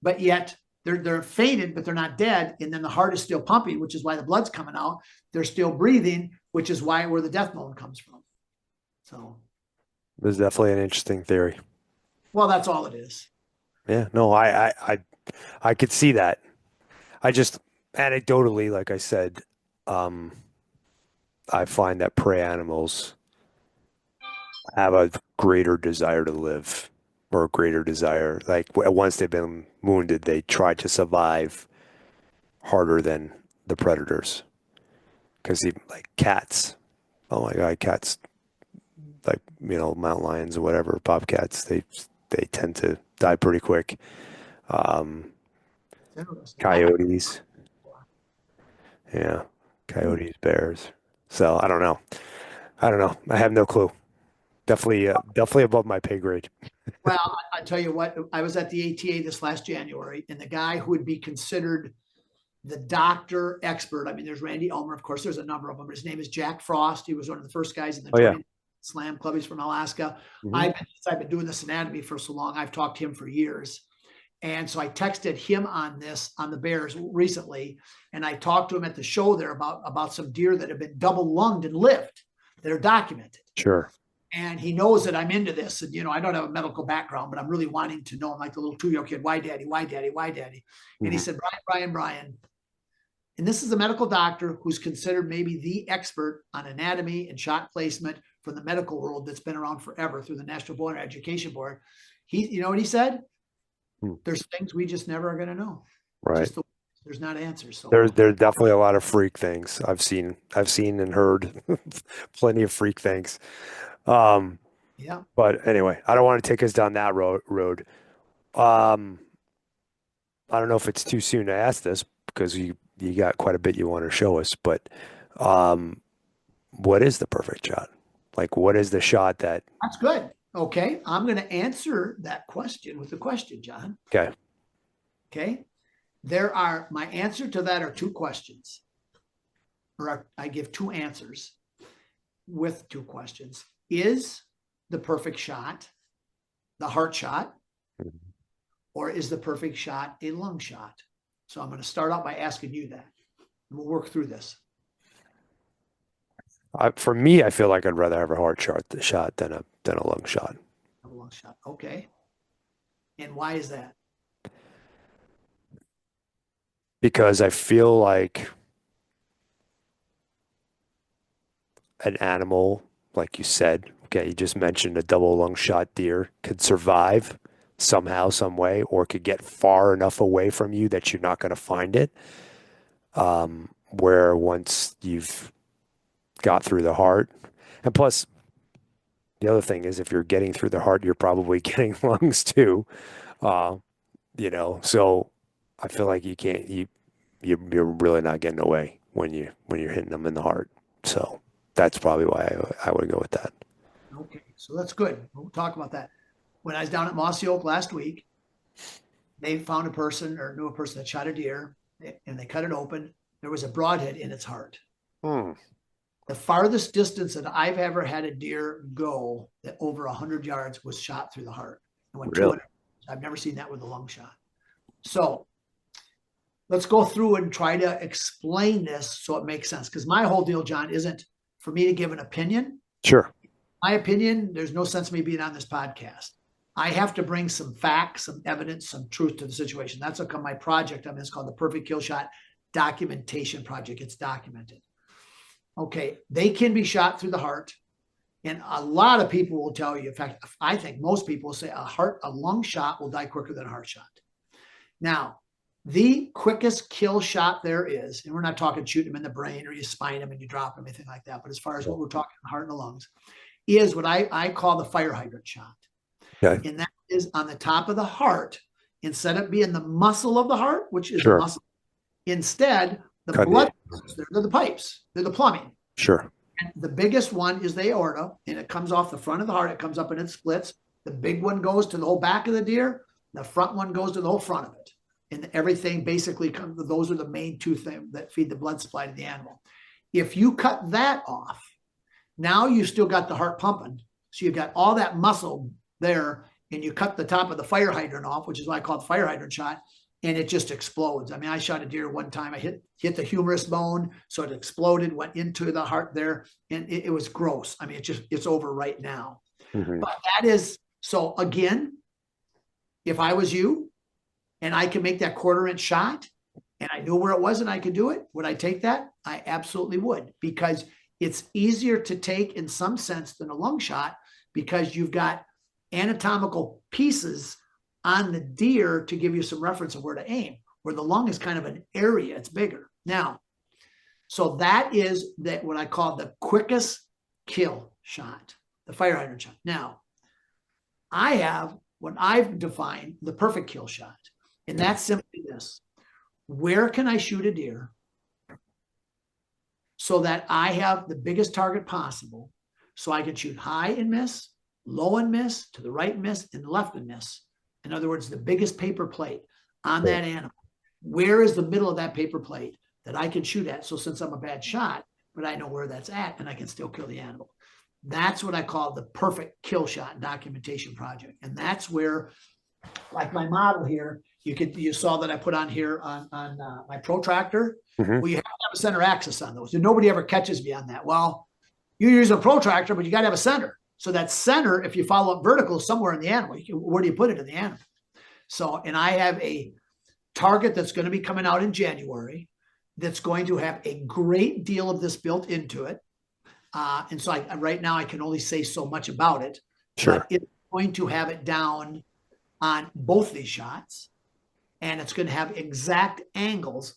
but yet they're fainted, but they're not dead. And then the heart is still pumping, which is why the blood's coming out. They're still breathing, which is where the death moan comes from. So It's definitely an interesting theory. well, that's all it is. Yeah, no, I could see that. I just anecdotally, like I said, um, I find that prey animals have a greater desire to live or a greater desire. Like once they've been wounded, they try to survive harder than the predators. Because like cats, oh my God, cats, like, mountain lions or whatever, bobcats, they tend to die pretty quick. Um, Coyotes, yeah, coyotes, bears. So I don't know. I don't know. I have no clue. Definitely above my pay grade. Well, I tell you what, I was at the ATA this last January, and the guy who would be considered the doctor expert. I mean, there's Randy Ulmer, of course, there's a number of them, but his name is Jack Frost. He was one of the first guys in the Oh yeah. Slam Club. He's from Alaska. Mhm. I've been doing this anatomy for so long. I've talked to him for years. And so I texted him on the bears recently. And I talked to him at the show there about some deer that have been double lunged and lived that are documented. Sure. And he knows that I'm into this. And, I don't have a medical background, but I'm really wanting to know. I'm like the little 2-year-old kid. Why daddy? Why daddy? Why daddy? And he said, Brian. And this is a medical doctor who's considered maybe the expert on anatomy and shot placement from the medical world that's been around forever through the National Board Education Board. You know what he said? There's things we just never are going to know. Right. There's not answers. So there's definitely a lot of freak things. I've seen and heard plenty of freak things. Yeah. But anyway, I don't want to take us down that road. I don't know if it's too soon to ask this because you got quite a bit you want to show us, but what is the perfect shot? Like, what is the shot that? That's good. Okay. I'm going to answer that question with a question, John. Okay. Okay. My answer to that are two questions, or I give two answers with two questions. Is the perfect shot the heart shot, or is the perfect shot a lung shot? So I'm going to start out by asking you that, and we'll work through this. For me, I feel like I'd rather have a heart shot than a lung shot. A lung shot. Okay. And why is that? Because I feel like an animal, like you said, okay, you just mentioned a double lung shot deer could survive somehow, some way, or could get far enough away from you that you're not going to find it. Where once you've got through the heart, and plus the other thing is if you're getting through the heart, you're probably getting lungs too. So I feel like you're really not getting away when you're hitting them in the heart. So that's probably why I would go with that. Okay, so that's good. We'll talk about that. When I was down at Mossy Oak last week, they found a person or knew a person that shot a deer, and they cut it open. There was a broadhead in its heart. The farthest distance that I've ever had a deer go that over 100 yards was shot through the heart. It went Really? 200. I've never seen that with a lung shot. So let's go through and try to explain this so it makes sense. Because my whole deal, John, isn't for me to give an opinion. Sure. My opinion, there's no sense of me being on this podcast. I have to bring some facts, some evidence, some truth to the situation. That's what my project is called the Perfect Kill Shot Documentation Project. It's documented. Okay, they can be shot through the heart, And a lot of people will tell you, in fact, I think most people will say a lung shot will die quicker than a heart shot. Now, the quickest kill shot there is, and we're not talking shooting them in the brain or you spine them and you drop them, anything like that. But as far as what we're talking, the heart and the lungs, is what I call the fire hydrant shot. Okay. And that is on the top of the heart, instead of being the muscle of the heart, which is the muscle, instead, the blood, they're the pipes, they're the plumbing. Sure. And the biggest one is the aorta, and it comes off the front of the heart. It comes up and it splits. The big one goes to the whole back of the deer. The front one goes to the whole front of it. And everything basically comes, those are the main two things that feed the blood supply to the animal. If you cut that off, now you still got the heart pumping. So you've got all that muscle there, and you cut the top of the fire hydrant off, which is why I call it fire hydrant shot, and it just explodes. I mean, I shot a deer one time. I hit the humerus bone, so it exploded, went into the heart there, and it was gross. I mean, it's over right now. Mm-hmm. But that is, so again, if I was you, and I could make that 1/4-inch shot, and I knew where it was and I could do it, would I take that? I absolutely would, because it's easier to take in some sense than a lung shot, because you've got anatomical pieces on the deer to give you some reference of where to aim, where the lung is kind of an area, it's bigger. Now, so that is what I call the quickest kill shot, the fire hydrant shot. Now, I have what I've defined the perfect kill shot. And that's simply this: where can I shoot a deer so that I have the biggest target possible, so I can shoot high and miss, low and miss, to the right and miss, and left and miss? In other words, the biggest paper plate on that animal. Where is the middle of that paper plate that I can shoot at? So since I'm a bad shot, but I know where that's at, and I can still kill the animal. That's what I call the perfect kill shot documentation project. And that's where, like my model here, you saw that I put on here on my protractor. Mm-hmm. Well, you have to have a center axis on those, and nobody ever catches me on that. Well, you use a protractor, but you got to have a center. So that center, if you follow up vertical, somewhere in the animal. Where do you put it in the animal? So, and I have a target that's going to be coming out in January that's going to have a great deal of this built into it. And so right now I can only say so much about it. Sure. But it's going to have it down on both these shots, and it's going to have exact angles,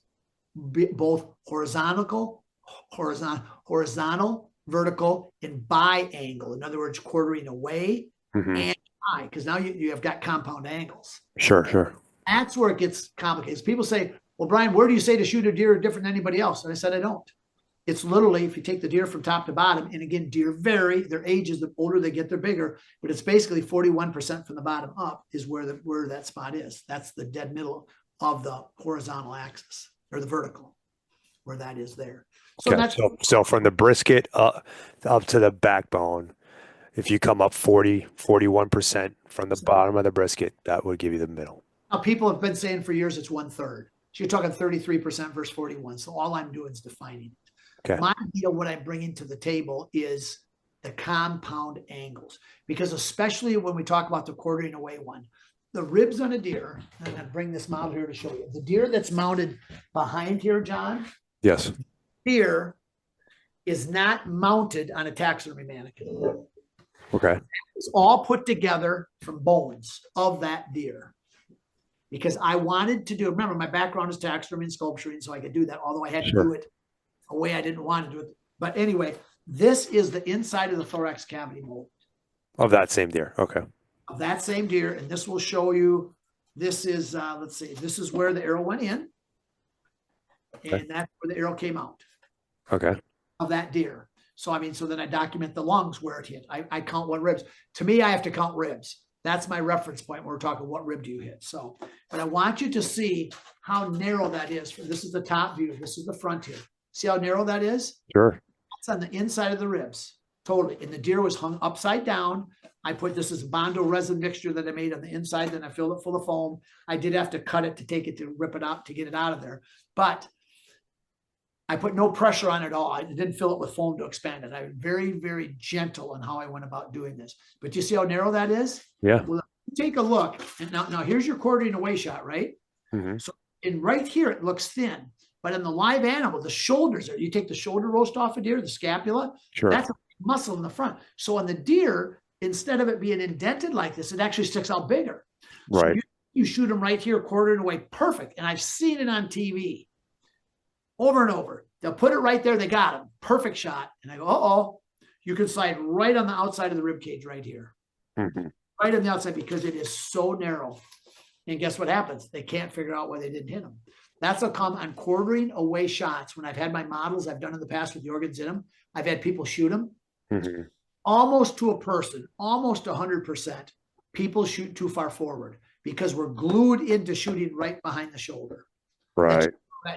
both horizontal, vertical, and bi-angle. In other words, quartering away and high, because now you have got compound angles. Sure. That's where it gets complicated. People say, well, Brian, where do you say to shoot a deer different than anybody else? And I said, I don't. It's literally, if you take the deer from top to bottom, and again, deer vary, their ages, the older they get, they're bigger, but it's basically 41% from the bottom up is where that spot is. That's the dead middle of the horizontal axis, or the vertical, where that is there. So okay. So from the brisket up to the backbone, if you come up 41% from the bottom of the brisket, that would give you the middle. Now, people have been saying for years it's 1/3. So you're talking 33% versus 41. So all I'm doing is defining it. Okay. My deal, what I'm bringing to the table, is the compound angles, because especially when we talk about the quartering away one, the ribs on a deer, and I'm going to bring this model here to show you. The deer that's mounted behind here, John. Yes. Deer is not mounted on a taxidermy mannequin. Okay. It's all put together from bones of that deer, because I wanted to do, remember, my background is taxidermy and sculpturing, so I could do that, although I had to do it a way I didn't want to do it. But anyway, this is the inside of the thorax cavity mold. Of that same deer. Okay. Of that same deer. And this will show you, this is, let's see, this is where the arrow went in. And that's where the arrow came out. Okay. Of that deer. So, I mean, so then I document the lungs where it hit. I count what ribs. To me, I have to count ribs. That's my reference point when we're talking what rib do you hit. So, but I want you to see how narrow that is. This is the top view. This is the front here. See how narrow that is? Sure. That's on the inside of the ribs. Totally. And the deer was hung upside down. I put this as a Bondo resin mixture that I made on the inside. Then I filled it full of foam. I did have to cut it to take it, to rip it out, to get it out of there. But I put no pressure on it at all. I didn't fill it with foam to expand it. I was very, very gentle on how I went about doing this. But you see how narrow that is? Yeah. Well, take a look. And now here's your quartering away shot, right? Mm-hmm. So and right here, it looks thin. But in the live animal, the shoulders, you take the shoulder roast off a deer, the scapula, sure. that's a muscle in the front. So on the deer, instead of it being indented like this, it actually sticks out bigger. So Right. you shoot them right here, quartered away, perfect. And I've seen it on TV over and over. They'll put it right there. They got him. Perfect shot. And I go, oh, you can slide right on the outside of the rib cage right here. Hmm. Right on the outside because it is so narrow. And guess what happens? They can't figure out why they didn't hit them. That's how come I'm quartering away shots. When I've had my models I've done in the past with the organs in them, I've had people shoot them Hmm. almost to a person, almost 100%. People shoot too far forward because we're glued into shooting right behind the shoulder. Right.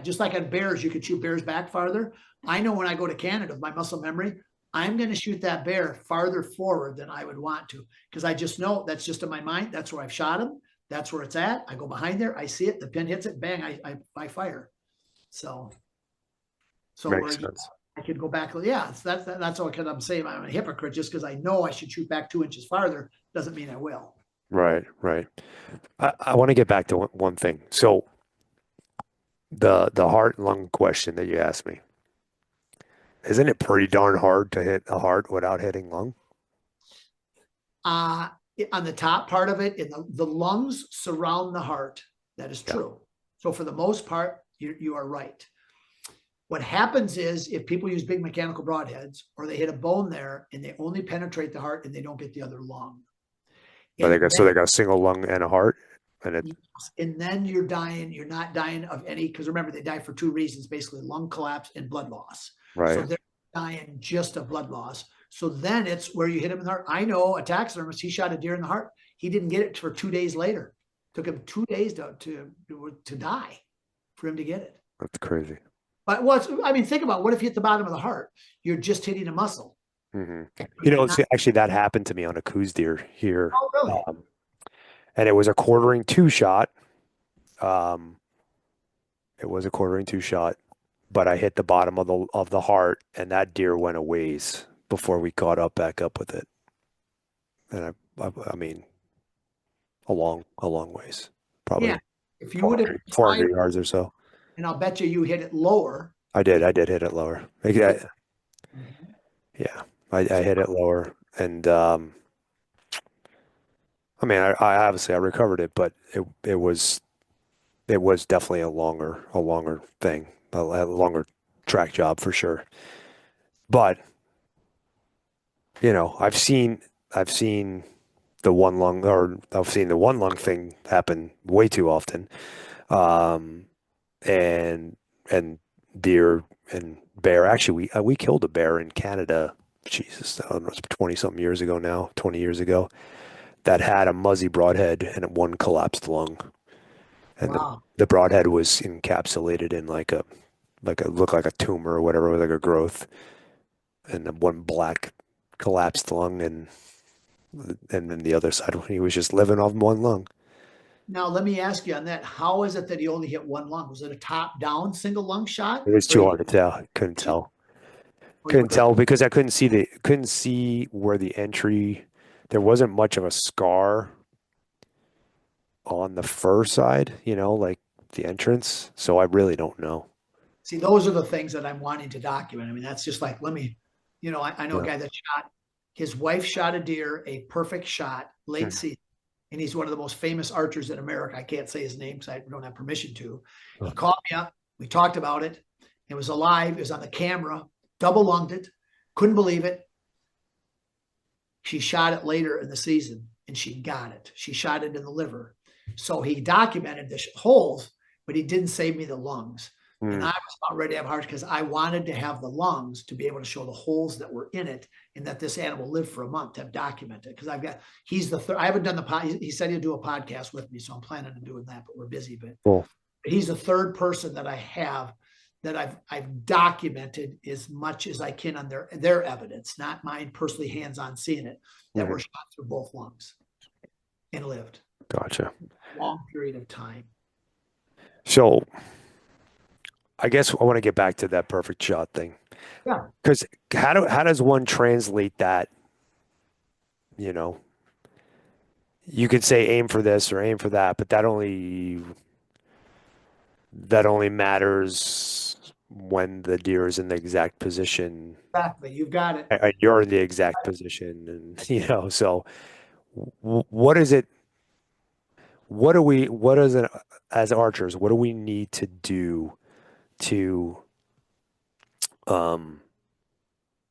Just like on bears, you could shoot bears back farther. I know when I go to Canada, my muscle memory, I'm going to shoot that bear farther forward than I would want to because I just know that's just in my mind. That's where I've shot him. That's where it's at. I go behind there. I see it. The pin hits it. Bang! I fire. So Makes sense. I could go back. Yeah, that's all. Because I'm saying I'm a hypocrite just because I know I should shoot back 2 inches farther doesn't mean I will. Right. Right. I want to get back to one thing. So the heart lung question that you asked me, isn't it pretty darn hard to hit a heart without hitting lung? Uh, on the top part of it, in the lungs surround the heart. That is Yeah. true. So for the most part, you are right. What happens is if people use big mechanical broadheads or they hit a bone there and they only penetrate the heart and they don't get the other lung. But And they got a single lung and a heart, and it then you're dying. You're not dying of any, because remember, they die for two reasons, basically lung collapse and blood loss. So right. they're dying just of blood loss. So then it's where you hit him in the heart. I know a taxidermist, he shot a deer in the heart. He didn't get it for 2 days later. Took him 2 days to die for him to get it. That's crazy. But think about what if you hit the bottom of the heart? You're just hitting a muscle. Hmm. You're not, See, actually, that happened to me on a Coues deer here, oh, really? and it was a quartering two shot. Um, it was a quartering two shot, but I hit the bottom of the heart, and that deer went a ways before we caught up back up with it. And I mean, a long ways, Yeah. probably If you would have 400 yards or so. and I'll bet you hit it lower. I did hit it lower. Yeah, I hit it lower, and I mean, I obviously I recovered it, but it was definitely a longer thing, a longer track job for sure. But I've seen I've seen the one lung thing happen way too often. Um, and and deer and bear. Actually, we killed a bear in Canada. Jesus, I don't know, it's 20 something years ago now, 20 years ago, that had a muzzy broadhead and one collapsed lung. And Wow. the broadhead was encapsulated in looked like a tumor or whatever, like a growth, and then one black collapsed lung, and then the other side he was just living off one lung. Now let me ask you on that. How is it that he only hit one lung? Was it a top down single lung shot? It was Or too hard to tell. Couldn't tell. or Couldn't tell because I couldn't see where the entry. There wasn't much of a scar on the fur side, like the entrance. So I really don't know. see, those are the things that I'm wanting to document. I mean, that's just like, I know a Yeah. guy that his wife shot a deer, a perfect shot, late Mhm. season. And he's one of the most famous archers in America. I can't say his name because I don't have permission to. He Huh. called me up. We talked about it. It was alive. It was on the camera. Double lunged it. Couldn't believe it. She shot it later in the season and she got it. She shot it in the liver. So he documented the holes, but he didn't save me the lungs. And Mm. I was about ready to have heart because I wanted to have the lungs to be able to show the holes that were in it and that this animal lived for a month to have documented. Because he's the third. I haven't done the pod. He said he'll do a podcast with me, so I'm planning on doing that, but we're busy. But Cool. he's the third person that I have that I've documented as much as I can on their evidence, not mine personally hands-on seeing it, that were Mhm. shot through both lungs and lived Gotcha. a long period of time. So I guess I want to get back to that perfect shot thing. Yeah. Because how does one translate that? You know, you could say aim for this or aim for that, but that only matters when the deer is in the exact position, Exactly. You've got it. and you're in the exact position, and so what is it? What is it as archers? What do we need to do to um,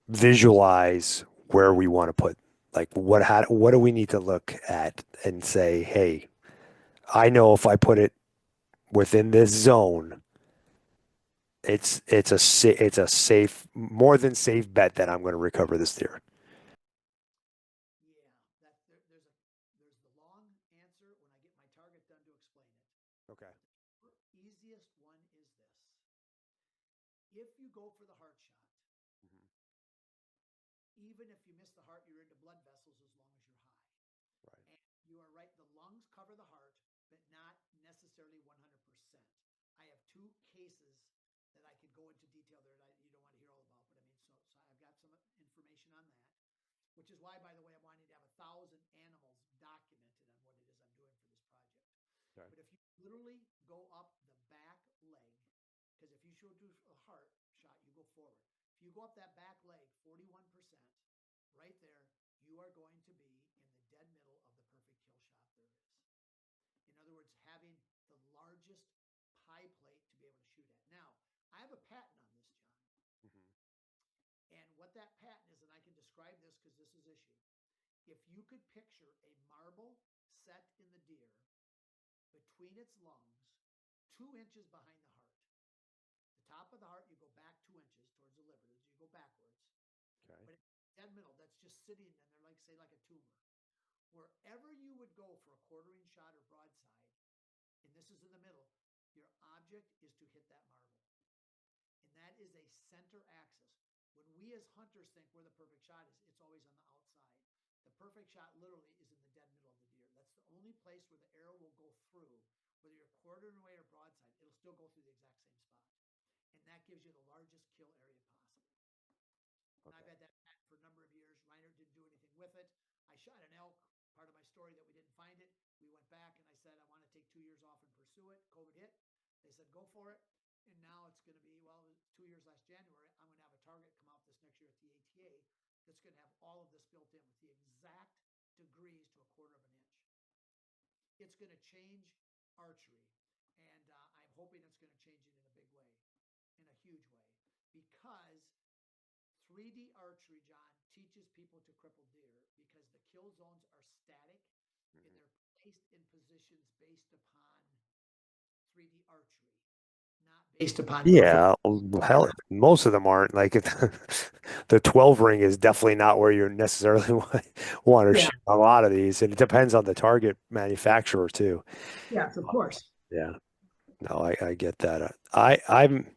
visualize where we want to put? Like, what do we need to look at and say, hey, I know if I put it within this zone, it's a safe, more than safe bet that I'm going to recover this deer. Yeah, there's the long answer when I get my target done to explain it. Okay. The easiest one is this. If you go for the heart shot, Mhm. even if you miss the heart, you're into blood vessels as long as you're high. Right. And you are right, the lungs cover the heart, but not necessarily 100%. I have two cases that I could go into detail there that you don't want to hear all about, but I mean, so I've got some information on that, which is why, by the way, I'm wanting to have 1,000 animals documented on what it is I'm doing for this project. Okay. But if you literally go up the back leg, because if you should do a heart shot, you go forward. If you go up that back leg 41%, right there, you are going to be in the dead middle of the perfect kill shot there is. In other words, having the largest pie plate to be able to shoot at. Now, I have a patent on this, John. Mhm. And what that patent is, and I can describe this because this is issue. If you could picture a marble set in the deer between its lungs, 2 inches behind the heart. The top of the heart, you go back 2 inches towards the liver as you go backwards. Okay. But dead middle, that's just sitting in there, like say, like a tumor. Wherever you would go for a quartering shot or broadside, and this is in the middle, your object is to hit that marble. And that is a center axis. When we as hunters think where the perfect shot is, it's always on the outside. The perfect shot literally is in the dead middle of the deer. That's the only place where the arrow will go through, whether you're quartering away or broadside, it'll still go through the exact same spot. And that gives you the largest kill area possible. And I've Okay. had that patent for a number of years. Reiner didn't do anything with it. I shot an elk, part of my story that we didn't find it. We went back and I said, I want to take 2 years off and pursue it. COVID hit. They said, go for it. And now it's going to be, well, 2 years last January, I'm going to have a target come out this next year at the ATA that's going to have all of this built in with the exact degrees to a quarter of an inch. It's going to change archery. And I'm hoping it's going to change it in a big way, in a huge way, because 3D archery, John, teaches people to cripple deer because the kill zones are static and Mhm. they're placed in positions based upon 3D archery, not based upon perfect. Yeah, hell, most of them aren't. Like the 12 ring is definitely not where you necessarily want to Yeah. shoot a lot of these, and it depends on the target manufacturer too. Yes, of course. Yeah, no, I get that. I'm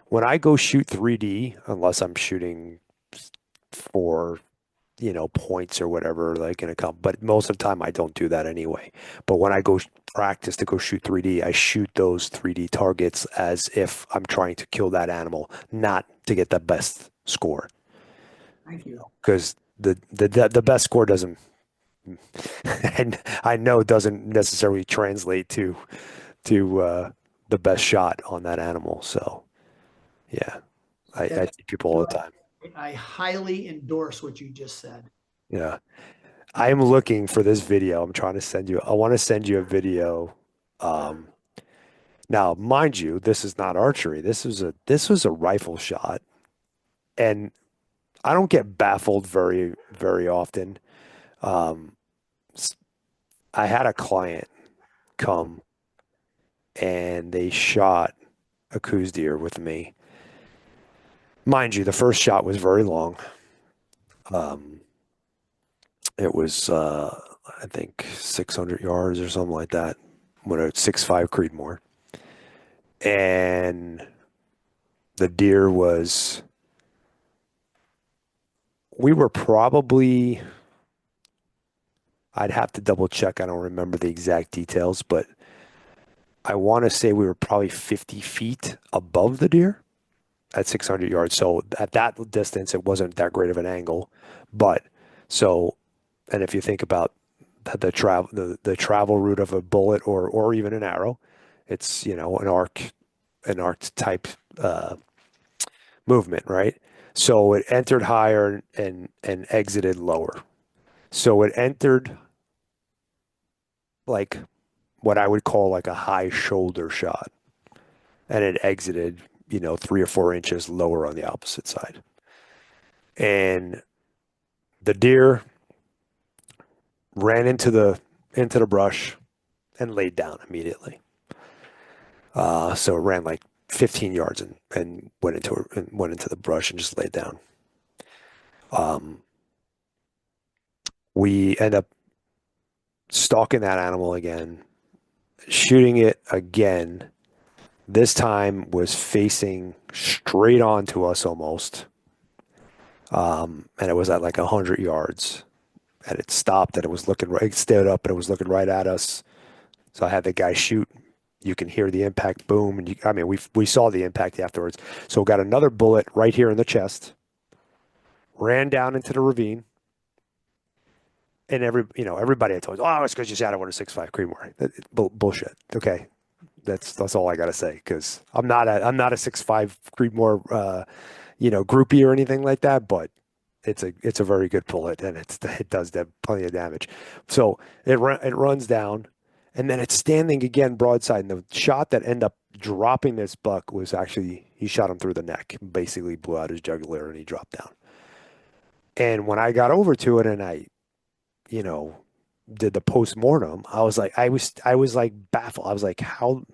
when I go shoot 3D, unless I'm shooting for points or whatever, like in a comp. But most of the time, I don't do that anyway. But when I go practice to go shoot 3D, I shoot those 3D targets as if I'm trying to kill that animal, not to get the best score. Thank you. Because the best score doesn't, and I know doesn't necessarily translate to the best shot on that animal. So yeah, I And see people all the time. I highly endorse what you just said. Yeah. I am looking for this video. I'm trying to send you. I want to send you a video. Um, Now, mind you, this is not archery. This was a rifle shot, and I don't get baffled very often. Um, s- I had a client come and they shot a Coues deer with me. Mind you, the first shot was very long. Um, it was I think 600 yards or something like that with a 6.5 Creedmoor, and the deer was. We were probably I'd have to double check. I don't remember the exact details, but I want to say we were probably 50 feet above the deer at 600 yards. So at that distance, it wasn't that great of an angle. But so, and if you think about the travel route of a bullet or even an arrow, it's an arc type. movement, right? So it entered higher and exited lower. So it entered like what I would call like a high shoulder shot, and it exited, 3 or 4 inches lower on the opposite side. And the deer ran into the brush and laid down immediately. So it ran like 15 yards and went into the brush and just laid down. Um, we end up stalking that animal again, shooting it again. This time was facing straight on to us almost. And it was at like 100 yards. And it stopped and it was looking right, it stood up and it was looking right at us. So I had the guy shoot. You can hear the impact boom. And I mean, we saw the impact afterwards. So got another bullet right here in the chest, ran down into the ravine. And everybody I told, oh, it's because you shot it with a 6.5 Creedmoor. Bullshit. Okay, that's all I gotta say because I'm not a 6.5 Creedmoor groupie or anything like that, but it's a very good bullet and it does plenty of damage. So it runs down and then it's standing again broadside. And the shot that ended up dropping this buck was actually he shot him through the neck, basically blew out his jugular and he dropped down. And when I got over to it and I you know, did the post mortem, I was like baffled. I was like, how?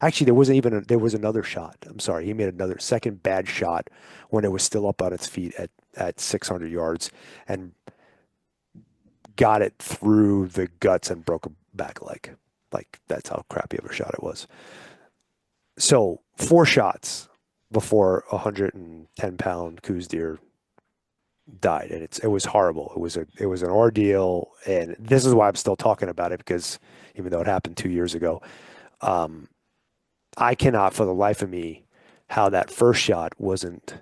Actually, there was another shot. I'm sorry, he made another second bad shot when it was still up on its feet at 600 yards and got it through the guts and broke a back leg. Like that's how crappy of a shot it was. So 4 shots before a 110-pound Coues deer died, and it was horrible. It was an ordeal, and this is why I'm still talking about it because even though it happened 2 years ago, um, I cannot for the life of me how that first shot wasn't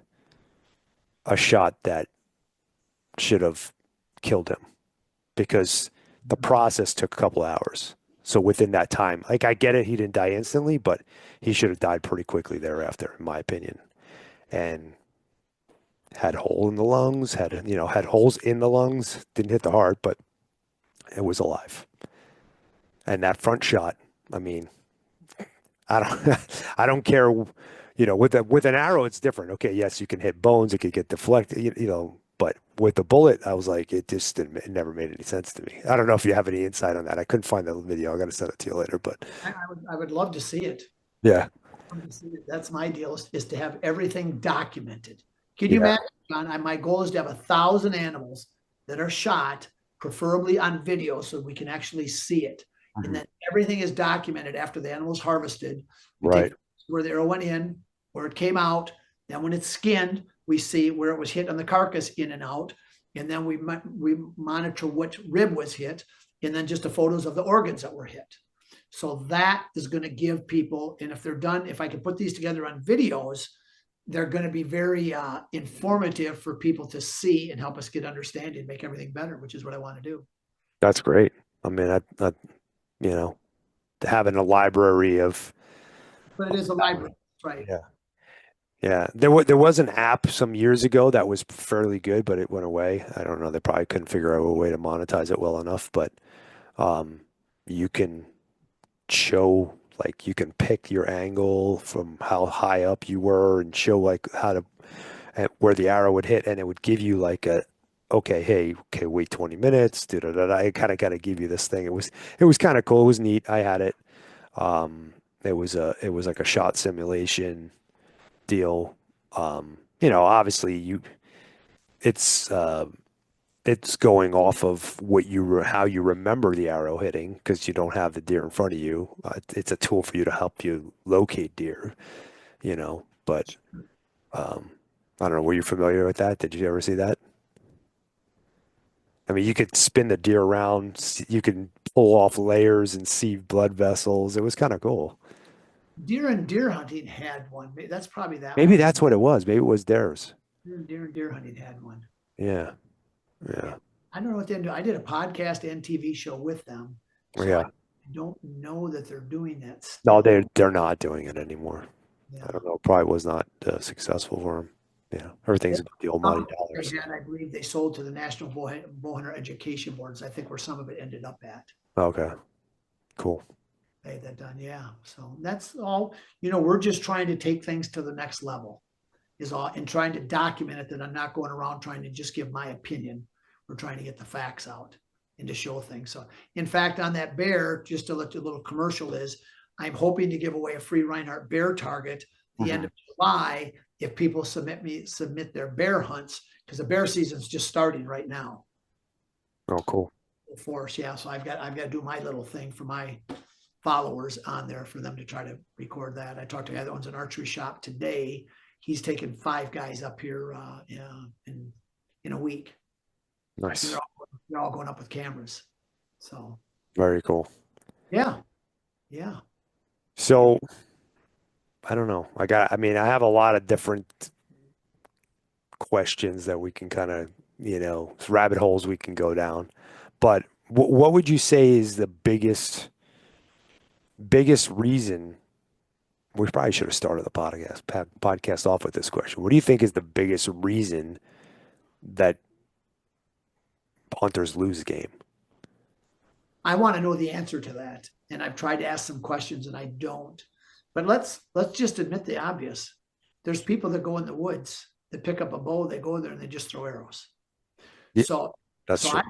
a shot that should have killed him because the process took a couple hours. So within that time, like I get it, he didn't die instantly, but he should have died pretty quickly thereafter, in my opinion. And had hole in the lungs, had holes in the lungs, didn't hit the heart, but it was alive. And that front shot, I mean, I don't I don't care, with an arrow it's different. Okay, yes, you can hit bones, it could get deflected, but with the bullet, I was like, it never made any sense to me. I don't know if you have any insight on that. I couldn't find the video. I got to send it to you later, but I would love to see it. yeah, That's my deal is to have everything documented. Can you yeah, imagine, John? My goal is to have 1,000 animals that are shot, preferably on video, so we can actually see it. And mhm, then everything is documented after the animal is harvested. We take right. where the arrow went in, where it came out. Then when it's skinned, we see where it was hit on the carcass in and out. And then we monitor which rib was hit, and then just the photos of the organs that were hit. So that is going to give people, and if they're done, if I can put these together on videos, they're going to be very informative for people to see and help us get understanding, make everything better, which is what I want to do. That's great. I mean, you know, having a library of, But it is a library, right? yeah. Yeah, there was an app some years ago that was fairly good, but it went away. I don't know. They probably couldn't figure out a way to monetize it well enough, but um, you can show like you can pick your angle from how high up you were and show like how to where the arrow would hit, and it would give you like okay, hey, okay, wait 20 minutes. Da, da, da, da. It kind of got to give you this thing. It was kind of cool. It was neat. I had it. It was like a shot simulation deal. Obviously it's uh, it's going off of how you remember the arrow hitting because you don't have the deer in front of you. It's a tool for you to help you locate deer, But um, I don't know. Were you familiar with that? Did you ever see that? I mean, you could spin the deer around. You can pull off layers and see blood vessels. It was kind of cool. Deer and deer hunting had one. That's probably that Maybe one. that's what it was. Maybe it was theirs. Deer and deer hunting had one. Yeah. Yeah. Yeah. I don't know what they do. I did a podcast and TV show with them. So I Yeah. don't know that they're doing that No, still. they're not doing it anymore. I Yeah. don't know. Probably was not successful for him. everything's about the almighty They dollars. had, I believe they sold to the National Bowhunter Education Boards. I think where some of it ended up at. Okay, cool. They had that done, yeah. So that's all. We're just trying to take things to the next level, is all, and trying to document it. That I'm not going around trying to just give my opinion. We're trying to get the facts out and to show things. So, in fact, on that bear, just to let you a little commercial is, I'm hoping to give away a free Reinhardt bear target the end of July if people submit their bear hunts, because the bear season's just starting right now. Oh, cool. Force, yeah. So I've got to do my little thing for my followers on there for them to try to record that. I talked to a guy that owns an archery shop today. He's taken 5 guys up here in a week. Nice. They're all going up with cameras. So Very cool. yeah. So I don't know. I mean, I have a lot of different questions that we can kind of, rabbit holes we can go down. But what would you say is the biggest reason? We probably should have started the podcast off with this question. What do you think is the biggest reason that hunters lose game? I want to know the answer to that. And I've tried to ask some questions and I don't. But let's just admit the obvious. There's people that go in the woods, that pick up a bow, they go there and they just throw arrows. Yeah, So that's true.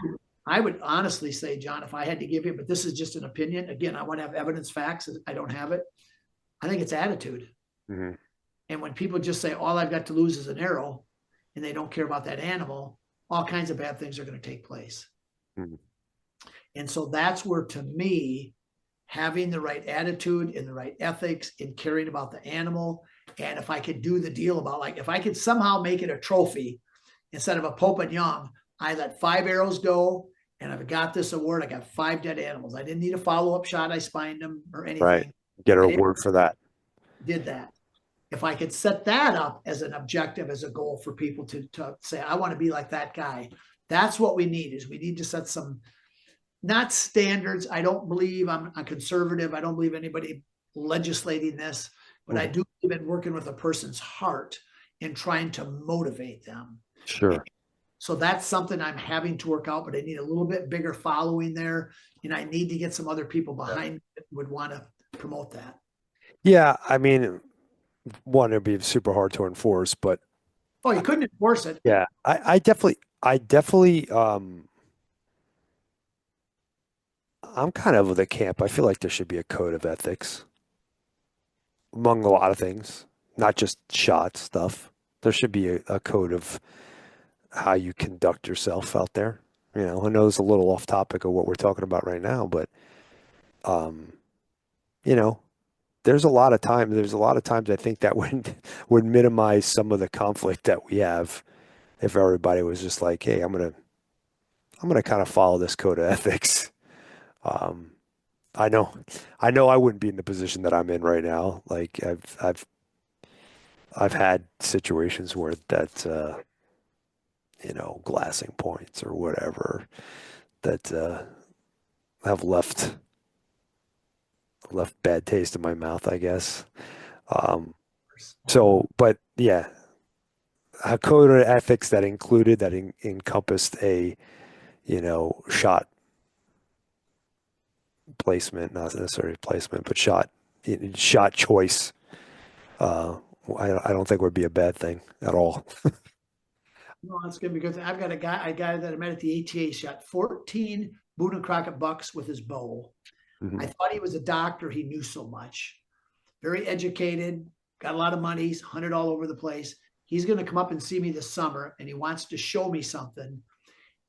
I would honestly say, John, if I had to give you, but this is just an opinion. Again, I want to have evidence, facts. I don't have it. I think it's attitude. Mm-hmm. And when people just say, all I've got to lose is an arrow, and they don't care about that animal, all kinds of bad things are going to take place. Mm-hmm. And so that's where, to me, having the right attitude and the right ethics and caring about the animal. And if I could do the deal about, like, if I could somehow make it a trophy instead of a Pope and Young, I let 5 arrows go and I've got this award. I got 5 dead animals. I didn't need a follow-up shot. I spined them or anything. Right. Get a word for that. Did that. If I could set that up as an objective, as a goal for people to say, I want to be like that guy. That's what we need, is we need to set some, not standards. I don't believe, I'm a conservative. I don't believe anybody legislating this, but I do believe in working with a person's heart and trying to motivate them. Sure. So that's something I'm having to work out, but I need a little bit bigger following there. And I need to get some other people behind me that would want to promote that. Yeah. I mean, one, it'd be super hard to enforce, but oh, you couldn't enforce it. Yeah, I definitely, I'm kind of of the camp. I feel like there should be a code of ethics among a lot of things, not just shot stuff. There should be a code of how you conduct yourself out there. I know it's a little off topic of what we're talking about right now, but um, you know, there's a lot of times I think that would minimize some of the conflict that we have if everybody was just like, hey, I'm gonna kind of follow this code of ethics. Um, I know, I wouldn't be in the position that I'm in right now. Like I've had situations where glassing points or whatever that have left bad taste in my mouth, I guess. But yeah, a code of ethics that encompassed a, shot placement, not necessarily placement, but shot choice. I don't think would be a bad thing at all. No, that's good, because I've got a guy that I met at the ATA, shot 14 Boone and Crockett bucks with his bow. Mhm. I thought he was a doctor. He knew so much. Very educated, got a lot of money. He's hunted all over the place. He's going to come up and see me this summer, and he wants to show me something.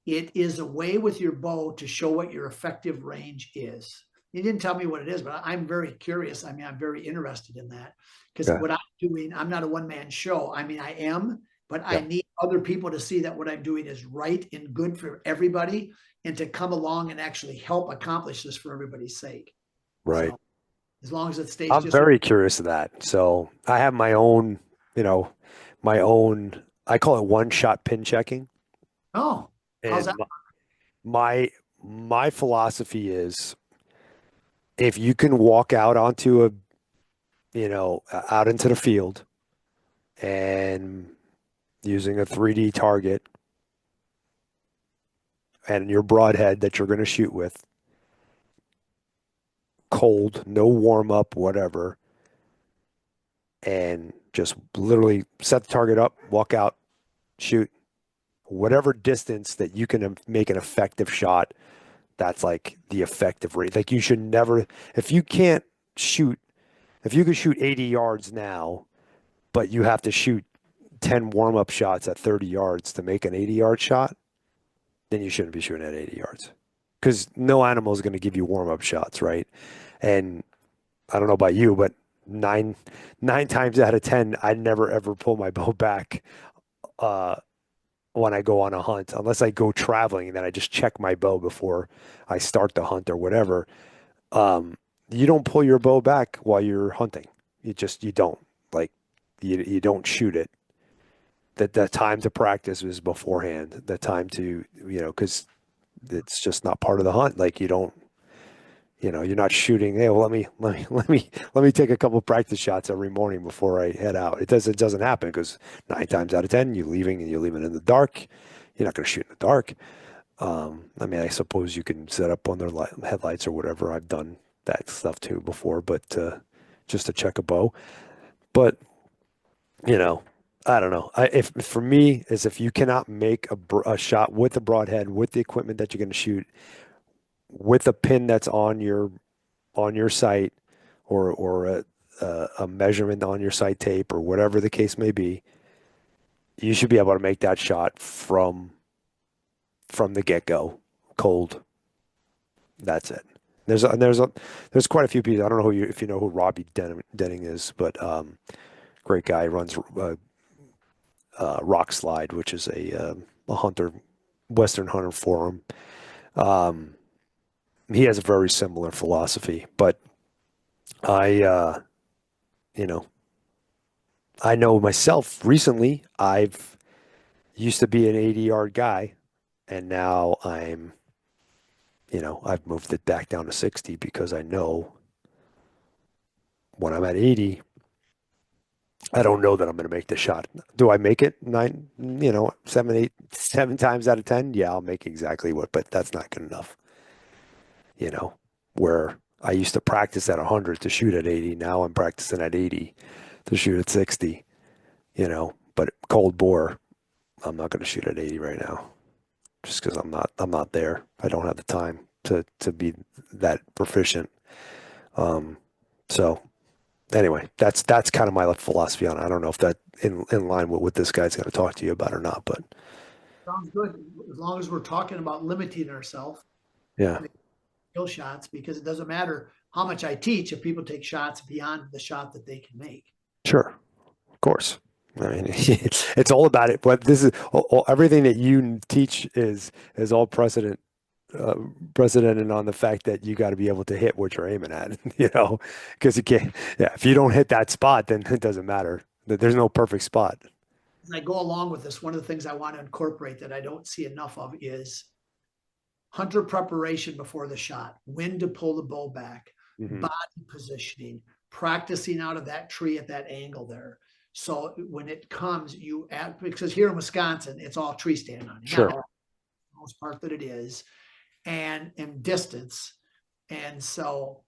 It is a way with your bow to show what your effective range is. He didn't tell me what it is, but I'm very curious. I mean, I'm very interested in that, because Yeah. what I'm doing, I'm not a one-man show. I mean, I am, but I Yeah. need other people to see that what I'm doing is right and good for everybody, and to come along and actually help accomplish this for everybody's sake. Right. So, as long as it stays I'm just very curious of that. So I have my own, I call it one shot pin checking. oh, how's that? And my philosophy is if you can walk out onto out into the field and using a 3D target and your broadhead that you're going to shoot with, cold, no warm up, whatever, and just literally set the target up, walk out, shoot whatever distance that you can make an effective shot. That's like the effective rate. Like you should never, if you can't shoot, if you could shoot 80 yards now, but you have to shoot 10 warm up shots at 30 yards to make an 80-yard shot, then you shouldn't be shooting at 80 yards because no animal is going to give you warm up shots, right? And I don't know about you, but nine times out of 10, I never ever pull my bow back uh, when I go on a hunt, unless I go traveling and then I just check my bow before I start the hunt or whatever. Um, you don't pull your bow back while you're hunting. You don't like you don't shoot it. The time to practice is beforehand. The time to because it's just not part of the hunt. Like you don't you're not shooting. Hey, well, let me take a couple practice shots every morning before I head out. It doesn't happen because 9 times out of 10 you're leaving in the dark. You're not going to shoot in the dark. I mean, I suppose you can set up on their headlights or whatever. I've done that stuff too before, but just to check a bow. But you know, I don't know. If for me is if you cannot make a shot with a broadhead with the equipment that you're going to shoot with a pin that's on your sight or a measurement on your sight tape or whatever the case may be, you should be able to make that shot from the get-go, cold. That's it. There's quite a few people. I don't know if you know who Robbie Denning is, but great guy. Runs Rock Slide, which is a hunter, Western hunter forum. Um, he has a very similar philosophy, but I you know I know myself recently. I've used to be an 80-yard guy, and now I've moved it back down to 60 because I know when I'm at 80, I don't know that I'm going to make the shot. Do I make it nine, seven, eight, 7 times out of 10? Yeah, I'll make exactly what, but that's not good enough. You know, where I used to practice at 100 to shoot at 80. Now I'm practicing at 80 to shoot at 60, but cold bore, I'm not going to shoot at 80 right now just because I'm not there. I don't have the time to be that proficient. Um, so anyway, that's kind of my philosophy on it. I don't know if that in line with what this guy's going to talk to you about or not, but Sounds good. As long as we're talking about limiting ourselves, yeah, kill shots, because it doesn't matter how much I teach if people take shots beyond the shot that they can make. sure, of course. I mean, it's all about it. But this is everything that you teach is all uh, precedented on the fact that you got to be able to hit what you're aiming at, because you can't. Yeah, if you don't hit that spot, then it doesn't matter. There's no perfect spot. As I go along with this, one of the things I want to incorporate that I don't see enough of is hunter preparation before the shot, when to pull the bow back, Hmm. body positioning, practicing out of that tree at that angle there. So when it comes, you add, because here in Wisconsin, it's all tree stand on. Sure. Not all, most part that it is, and distance. And so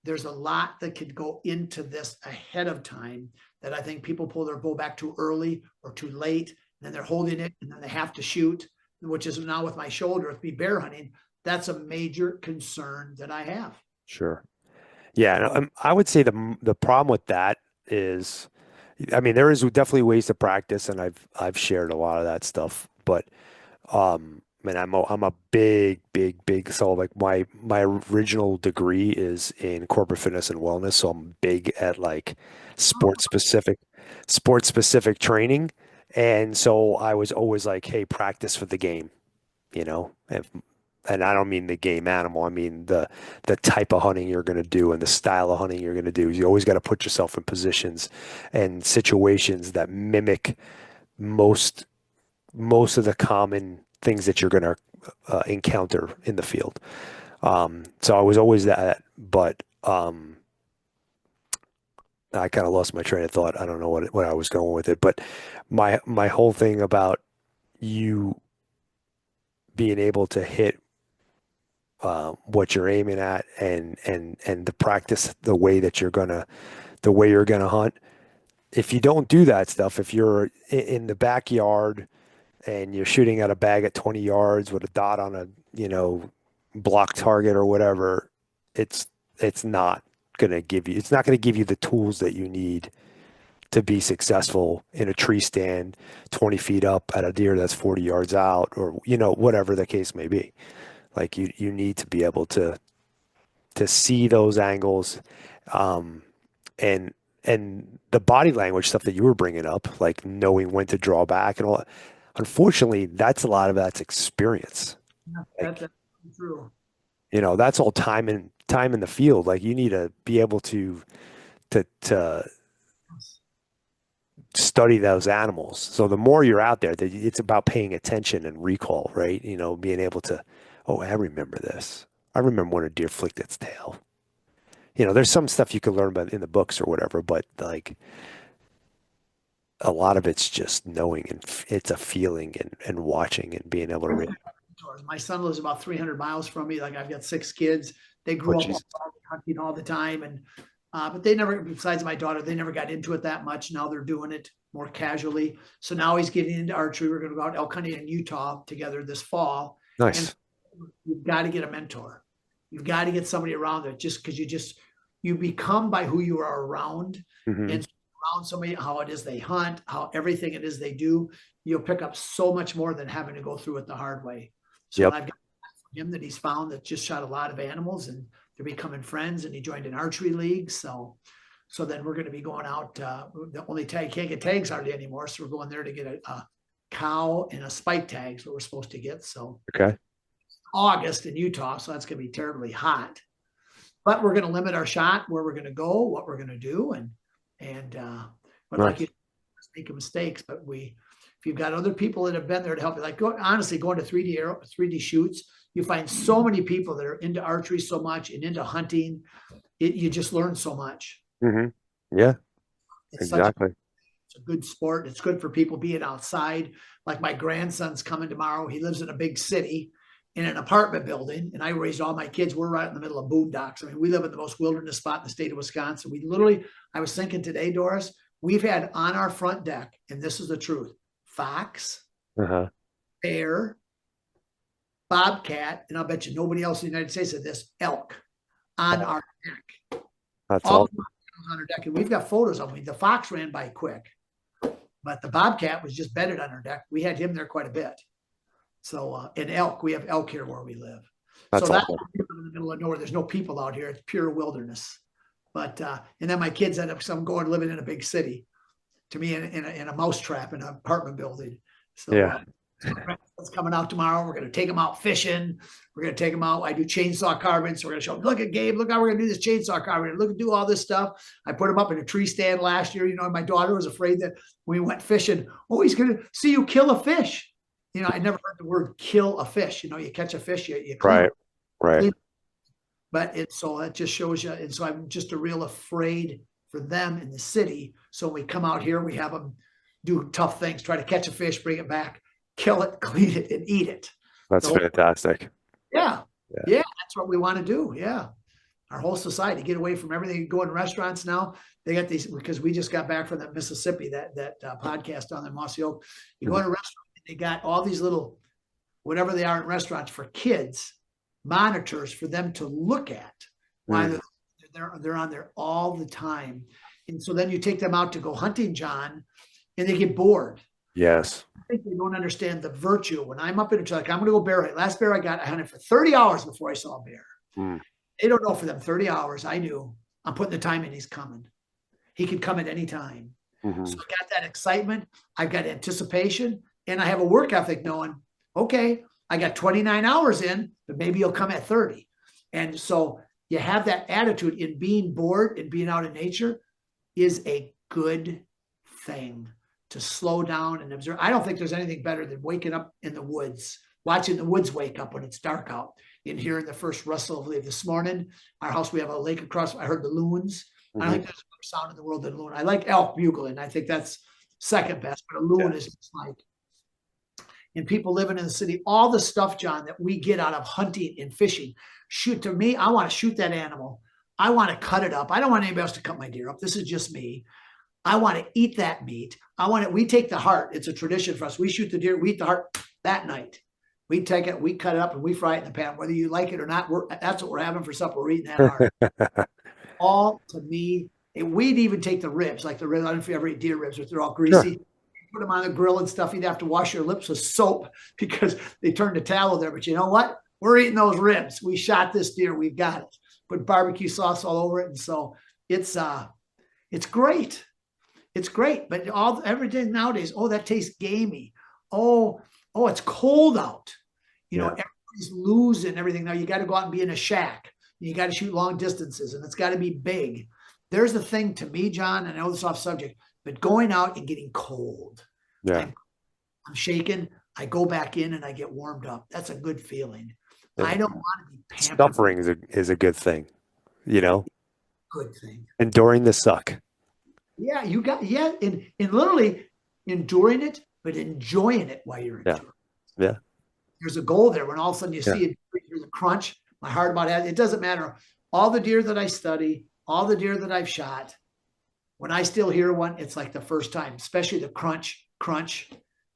there's a lot that could go into this ahead of time that I think people pull their bow back too early or too late, and then they're holding it and then they have to shoot, which is now with my shoulder, with me bear hunting. That's a major concern that I have. Sure. Yeah, and I would say the problem with that is, I mean, there is definitely ways to practice, and I've shared a lot of that stuff. But man, I'm a big, big, big. So like my original degree is in corporate fitness and wellness, so I'm big at like Oh, sports specific training, and so I was always like, hey, practice for the game, and I don't mean the game animal. I mean the type of hunting you're going to do and the style of hunting you're going to do. You always got to put yourself in positions and situations that mimic most most of the common things that you're going to encounter in the field. So I was always that, but I kind of lost my train of thought. I don't know what I was going with it, but my whole thing about you being able to hit what you're aiming at and the practice the way you're gonna hunt. If you don't do that stuff, if you're in the backyard and you're shooting at a bag at 20 yards with a dot on a, block target or whatever, it's it's not it's not gonna give you the tools that you need to be successful in a tree stand 20 feet up at a deer that's 40 yards out, or whatever the case may be. Like you need to be able to see those angles, um, and the body language stuff that you were bringing up, like knowing when to draw back and all. Unfortunately, that's experience. Yeah, Like, that's true. that's all time in the field. Like you need to be able to study those animals. So the more you're out there, it's about paying attention and recall, right? Being able to, oh, I remember this. I remember when a deer flicked its tail. There's some stuff you can learn about in the books or whatever, but like a lot of it's just knowing, and it's a feeling and watching and being able to I've really, got mentors. My son lives about 300 miles from me. Like I've got 6 kids. They oh, grew up Jesus. hunting all the time, and but they never, besides my daughter, they never got into it that much. Now they're doing it more casually. So now he's getting into archery. We're going to go out elk hunting in Utah together this fall, and Nice. you've got to get a mentor. You've got to get somebody around there, just because you become by who you are around, Hmm. and around somebody, how it is they hunt, how everything it is they do, you'll pick up so much more than having to go through it the hard way. So, and Yep. I've got him that he's found that just shot a lot of animals, and they're becoming friends, and he joined an archery league. So then we're going to be going out. The only tag, can't get tags hardly anymore, so we're going there to get a cow and a spike tag. Is what we're supposed to get. So Okay. August in Utah, so that's going to be terribly hot. But we're going to limit our shot, where we're going to go, what we're going to do, and but like you, Nice. making mistakes. But if you've got other people that have been there to help you, like honestly, going to 3D shoots, you find so many people that are into archery so much and into hunting. You just learn so much. Hmm. Yeah, It's such exactly. it's a good sport. It's good for people being outside. Like my grandson's coming tomorrow. He lives in a big city in an apartment building, and I raised all my kids. We're right in the middle of boondocks. I mean, we live in the most wilderness spot in the state of Wisconsin. I was thinking today, Doris, we've had on our front deck, and this is the truth: fox, Uh-huh. bear, bobcat, and I'll bet you nobody else in the United States did this, elk on Oh, our deck. that's All awesome. on our deck, and we've got photos of them. The fox ran by quick, but the bobcat was just bedded on our deck. We had him there quite a bit. So, and elk, we have elk here where we live. So That's that's awesome. in the middle of nowhere. There's no people out here. It's pure wilderness. But and then my kids end up some going living in a big city. To me, in a mousetrap in an apartment building. So Yeah. it's coming out tomorrow. We're going to take them out fishing. We're going to take them out. I do chainsaw carving. So we're going to show them, look at Gabe, look how we're going to do this chainsaw carving. Look, do all this stuff. I put them up in a tree stand last year. My daughter was afraid that when we went fishing, oh, he's going to see you kill a fish. I never heard the word kill a fish. You catch a fish, you clean Right. it. Right. Clean it. But so that just shows you. And so I'm just a real afraid for them in the city. So when we come out here, we have them do tough things, try to catch a fish, bring it back, kill it, clean it, and eat it. That's So fantastic. yeah, Yeah. yeah, that's what we want to do. Yeah. Our whole society, get away from everything. Go in restaurants now. They got these, because we just got back from that Mississippi, that podcast on the Mossy Oak. You go Mhm. in a restaurant, they got all these little, whatever they are in restaurants for kids, monitors for them to look at while Mm. they're on there all the time. And so then you take them out to go hunting, John, and they get bored. Yes. I think they don't understand the virtue. When I'm up in a truck, I'm going to go bear hunt. Last bear I hunted for 30 hours before I saw a bear. Mm. They don't know, for them 30 hours, I knew I'm putting the time in, he's coming. He could come at any time. Hmm. So I got that excitement. I've got anticipation, and I have a work ethic knowing, okay, I got 29 hours in, but maybe he'll come at 30. And so you have that attitude in being bored and being out in nature is a good thing, to slow down and observe. I don't think there's anything better than waking up in the woods, watching the woods wake up when it's dark out, and hearing the first rustle of leaves. This morning, our house, we have a lake across. I heard the loons. I don't Hmm. think there's sound in the world than a loon. I like elk bugling. I think that's second best, but a loon Yeah. is just like, and people living in the city, all the stuff, John, that we get out of hunting and fishing. Shoot, to me, I want to shoot that animal. I want to cut it up. I don't want anybody else to cut my deer up. This is just me. I want to eat that meat. I want it. We take the heart. It's a tradition for us. We shoot the deer. We eat the heart that night. We take it. We cut it up and we fry it in the pan. Whether you like it or not, that's what we're having for supper. We're eating that heart. All to me, we'd even take the ribs, like the ribs. I don't know if you ever eat deer ribs, but they're all greasy. Sure. Put them on the grill and stuff. You'd have to wash your lips with soap because they turn to tallow there. But you know what? We're eating those ribs. We shot this deer. We've got it. Put barbecue sauce all over it, and so it's great. It's great. But everything nowadays, oh, that tastes gamey. Oh, it's cold out. You know, everybody's losing everything now. You got to go out and be in a shack. You got to shoot long distances, and it's got to be big. There's the thing to me, John, and I know this is off subject, but going out and getting cold. Yeah. I'm shaking. I go back in and I get warmed up. That's a good feeling. I don't want to be pampered. Suffering is a good thing, you know, Good thing. enduring the suck. Yeah, and literally enduring it, but enjoying it while you're enduring it. Yeah. There's a goal there when all of a sudden you see it, there's a crunch. My heart about it. It doesn't matter. All the deer that I study, all the deer that I've shot, when I still hear one, it's like the first time, especially the crunch.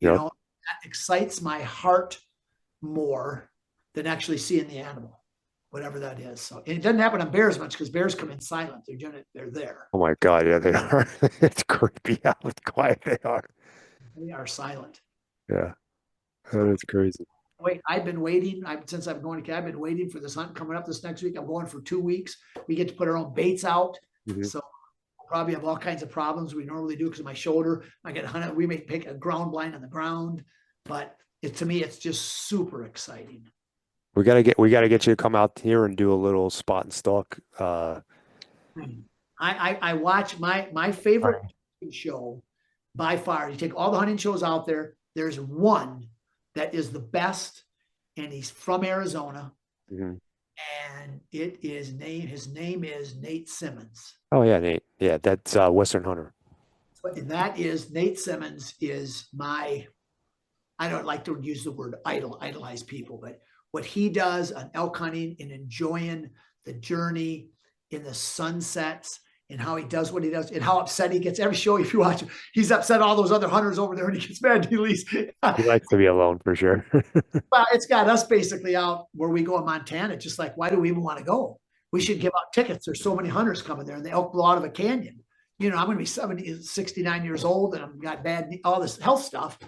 You know, that excites my heart more than actually seeing the animal, whatever that is. So it doesn't happen on bears much because bears come in silent. They're doing it. They're there. Oh my God, yeah, they are. It's creepy how quiet they are. They are silent. Yeah, that is crazy. Wait, I've been waiting. Since I've been going to, I've been waiting for this hunt coming up this next week. I'm going for 2 weeks. We get to put our own baits out. Mhm. So I'll probably have all kinds of problems we normally do because of my shoulder. I get hunted. We may pick a ground blind on the ground, but to me, it's just super exciting. We gotta get you to come out here and do a little spot and stalk. I watch my favorite show by far. You take all the hunting shows out there. There's one that is the best, and he's from Arizona, Mhm. and his name is Nate Simmons. Oh yeah, Nate. Yeah, that's Western Hunter. And that is Nate Simmons is I don't like to use the word idolize people, but what he does on elk hunting and enjoying the journey in the sunsets and how he does what he does and how upset he gets every show. If you watch, he's upset all those other hunters over there and he gets mad. He leaves. He likes to be alone for sure. Well, it's got us basically out where we go in Montana. Just like, why do we even want to go? We should give out tickets. There's so many hunters coming there and the elk blow out of a canyon. You know, I'm going to be 69 years old and I've got all this health stuff.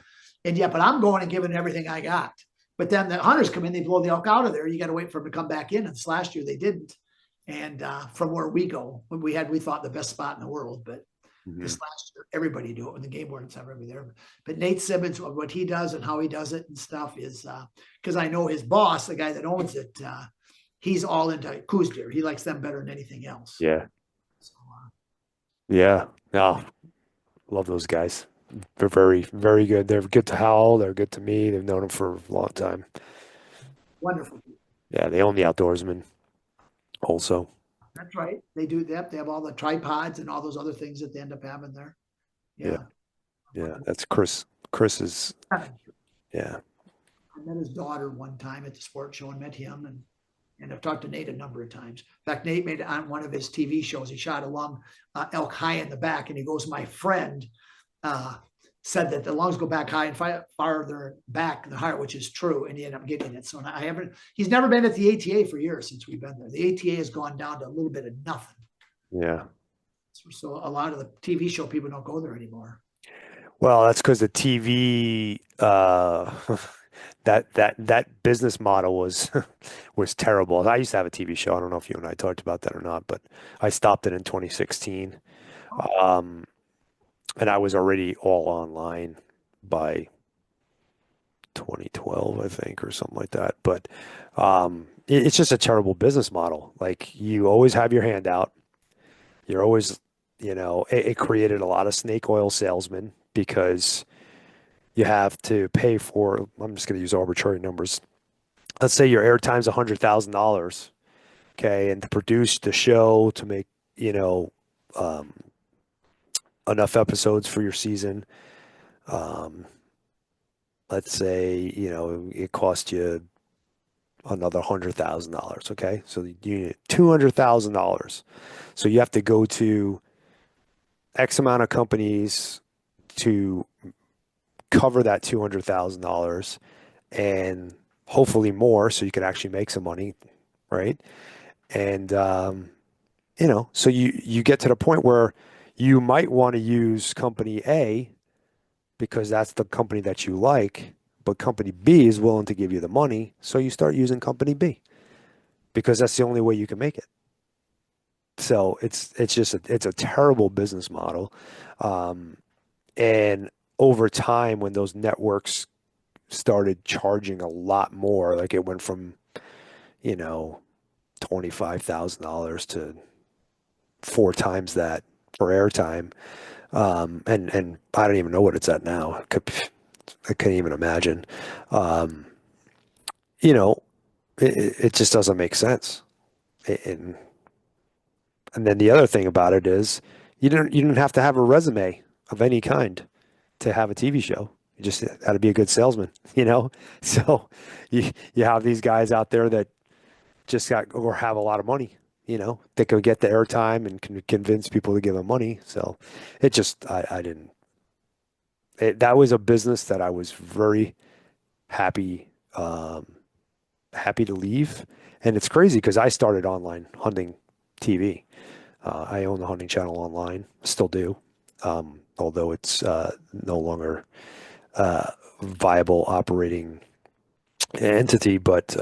And yeah, but I'm going and giving everything I got. But then the hunters come in, they blow the elk out of there. You got to wait for them to come back in. And this last year they didn't. And from where we go, we thought the best spot in the world, but this last year, everybody do it when the game wardens have everybody there. But Nate Simmons, what he does and how he does it and stuff is because I know his boss, the guy that owns it, he's all into Coues deer. He likes them better than anything else. Yeah. So, Yeah. No, love those guys. They're very, very good. They're good to Howell. They're good to me. They've known them for a long time. wonderful. Yeah, they own the Outdoorsman also. That's right. They do that. They have all the tripods and all those other things that they end up having there. Yeah. Yeah, that's Chris. Chris is, yeah. I met his daughter one time at the sports show and met him and I've talked to Nate a number of times. In fact, Nate made it on one of his TV shows. He shot a long elk high in the back and he goes, my friend said that the lungs go back high and farther back the higher, which is true. And he ended up getting it. So he's never been at the ATA for years since we've been there. The ATA has gone down to a little bit of nothing. Yeah. So a lot of the TV show people don't go there anymore. Well, that's because the TV, that business model was was terrible. I used to have a TV show. I don't know if you and I talked about that or not, but I stopped it in 2016. And I was already all online by 2012, I think, or something like that. But it's just a terrible business model. Like you always have your hand out. You're always, it created a lot of snake oil salesmen because you have to pay for, I'm just going to use arbitrary numbers. Let's say your airtime's $100,000, okay, and to produce the show, to make, enough episodes for your season. Um, let's say, it cost you another $100,000. Okay. So you need $200,000. So you have to go to X amount of companies to cover that $200,000 and hopefully more so you can actually make some money, right? And so you get to the point where you might want to use company A because that's the company that you like, but company B is willing to give you the money, so you start using company B because that's the only way you can make it. So it's just it's a terrible business model. Um, and over time, when those networks started charging a lot more, like it went from, you know, $25,000 to four times that for airtime. And I don't even know what it's at now. I can't even imagine. Um, you know, it just doesn't make sense. And and then the other thing about it is you don't have to have a resume of any kind to have a TV show. You just got to be a good salesman, you know? So you have these guys out there that just got or have a lot of money, they could get the airtime and can convince people to give them money. So it just, I didn't, that was a business that I was very happy, happy to leave. And it's crazy because I started online hunting TV. I own the hunting channel online, still do, although it's no longer viable operating entity. But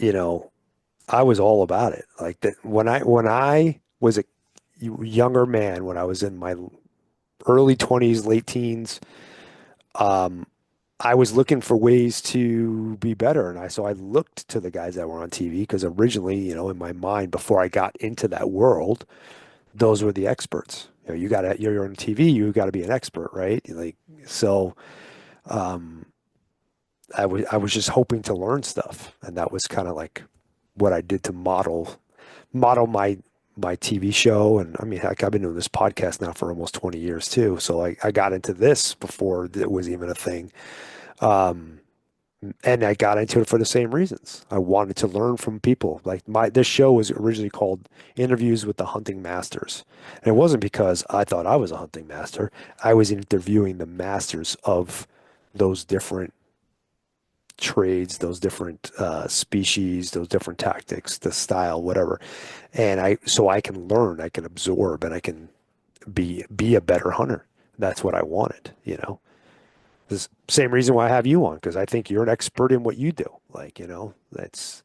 you know, I was all about it. Like that when I was a younger man, when I was in my early 20s, late teens, um, I was looking for ways to be better. And I looked to the guys that were on TV because originally, in my mind, before I got into that world, those were the experts. You're on TV, you got to be an expert, right? Like, so, um, I was just hoping to learn stuff, and that was kind of like what I did to model my TV show. And I mean, heck, I've been doing this podcast now for almost 20 years too. So I got into this before it was even a thing. Um, and I got into it for the same reasons. I wanted to learn from people. Like this show was originally called Interviews with the Hunting Masters. And it wasn't because I thought I was a hunting master. I was interviewing the masters of those different trades, those different species, those different tactics, the style, whatever. And so I can learn, I can absorb, and I can be a better hunter. That's what I wanted. The same reason why I have you on, because I think you're an expert in what you do. Like, that's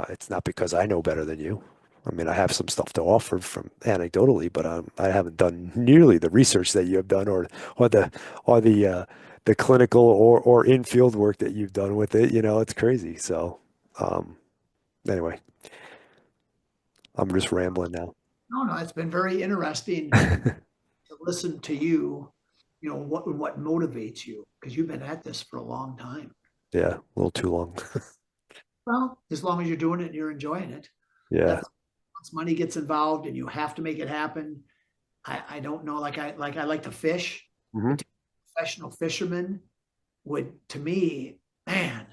it's not because I know better than you. I mean, I have some stuff to offer from anecdotally, but I haven't done nearly the research that you have done, or the or the clinical or in-field work that you've done with it. It's crazy. So, um, anyway, I'm just rambling now. No, no, it's been very interesting to listen to you, what motivates you, because you've been at this for a long time. Yeah, a little too long. Well, as long as you're doing it and you're enjoying it, Yeah. that's once money gets involved and you have to make it happen. I don't know, like I like to fish, Hmm. but professional fisherman would, to me, man,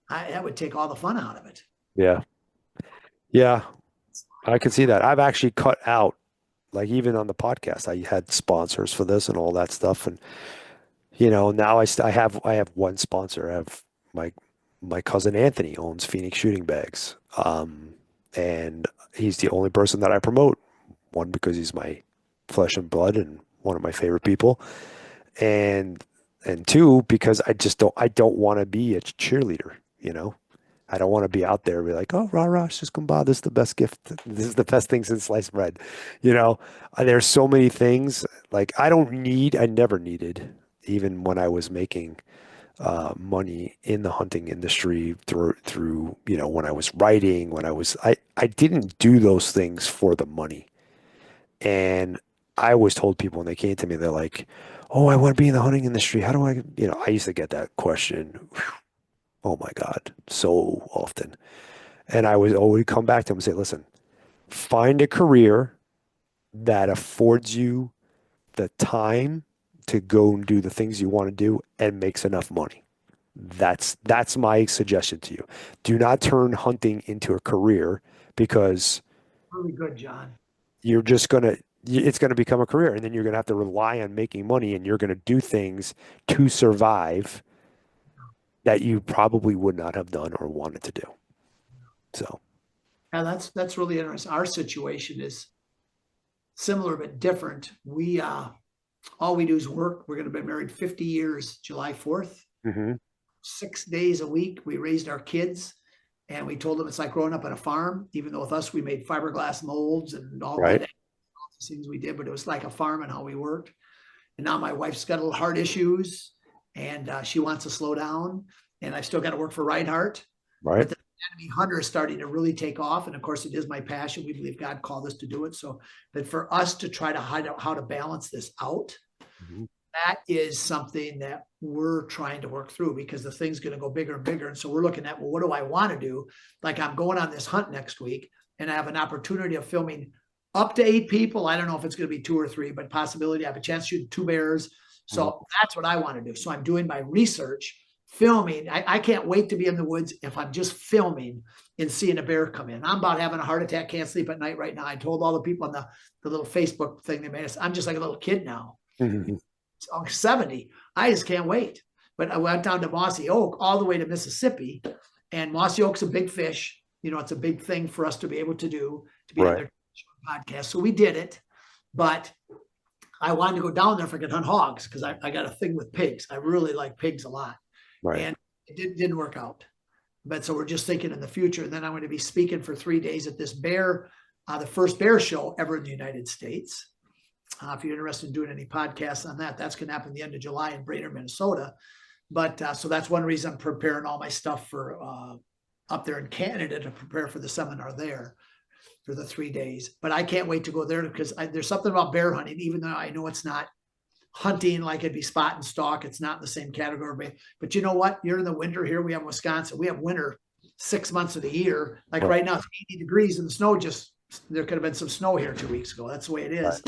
that would take all the fun out of it. Yeah. Yeah. I can see that. I've actually cut out, like even on the podcast, I had sponsors for this and all that stuff. And now I have one sponsor. I have my my cousin Anthony owns Phoenix Shooting Bags. And he's the only person that I promote. One, because he's my flesh and blood and one of my favorite people. And two, because I don't want to be a cheerleader. I don't want to be out there and be like, oh, rah, rah, just come by. This is the best gift. This is the best thing since sliced bread. You know, there's so many things like I never needed, even when I was making money in the hunting industry through, when I was writing, I didn't do those things for the money. And I always told people when they came to me, they're like, oh, I want to be in the hunting industry. How do I used to get that question. Oh my God, so often. And I would always come back to them and say, listen, find a career that affords you the time to go and do the things you want to do and makes enough money. That's my suggestion to you. Do not turn hunting into a career because Really good, John. you're just gonna it's gonna become a career and then you're gonna have to rely on making money and you're gonna do things to survive that you probably would not have done or wanted to do. So, And that's really interesting. Our situation is similar but different. We all we do is work. We're going to be married 50 years, July 4th, mhm, 6 days a week. We raised our kids and we told them it's like growing up on a farm. Even though with us, we made fiberglass molds and all right, the things we did, but it was like a farm and how we worked. And now my wife's got a little heart issues and she wants to slow down. And I still got to work for Reinhardt. right, But the enemy hunter is starting to really take off. And of course, it is my passion. We believe God called us to do it. So, but for us to try to hide out how to balance this out, mhm, that is something that we're trying to work through because the thing's going to go bigger and bigger. And so we're looking at, well, what do I want to do? Like I'm going on this hunt next week and I have an opportunity of filming up to 8 people. I don't know if it's going to be 2 or 3, but possibility I have a chance to shoot 2 bears. mhm. So that's what I want to do. So I'm doing my research, filming. I can't wait to be in the woods if I'm just filming and seeing a bear come in. I'm about having a heart attack, can't sleep at night right now. I told all the people on the little Facebook thing they made us, I'm just like a little kid now. Mhm. I'm 70. I just can't wait. But I went down to Mossy Oak all the way to Mississippi, and Mossy Oak's a big fish. You know, it's a big thing for us to be able to do, to be on Right, their podcast. So we did it, but I wanted to go down there if I could hunt hogs because I got a thing with pigs. I really like pigs a lot, right. and it didn't work out. But so we're just thinking in the future. And then I'm going to be speaking for 3 days at this bear, the first bear show ever in the United States. If you're interested in doing any podcasts on that, that's going to happen the end of July in Brainerd, Minnesota. But so that's one reason I'm preparing all my stuff for up there in Canada to prepare for the seminar there for the 3 days. But I can't wait to go there because there's something about bear hunting, even though I know it's not hunting like it'd be spot and stalk. It's not in the same category. But you know what? You're in the winter here. We have Wisconsin. We have winter 6 months of the year. Like Right, right now, it's 80 degrees and the snow just, there could have been some snow here 2 weeks ago. That's the way it right. is.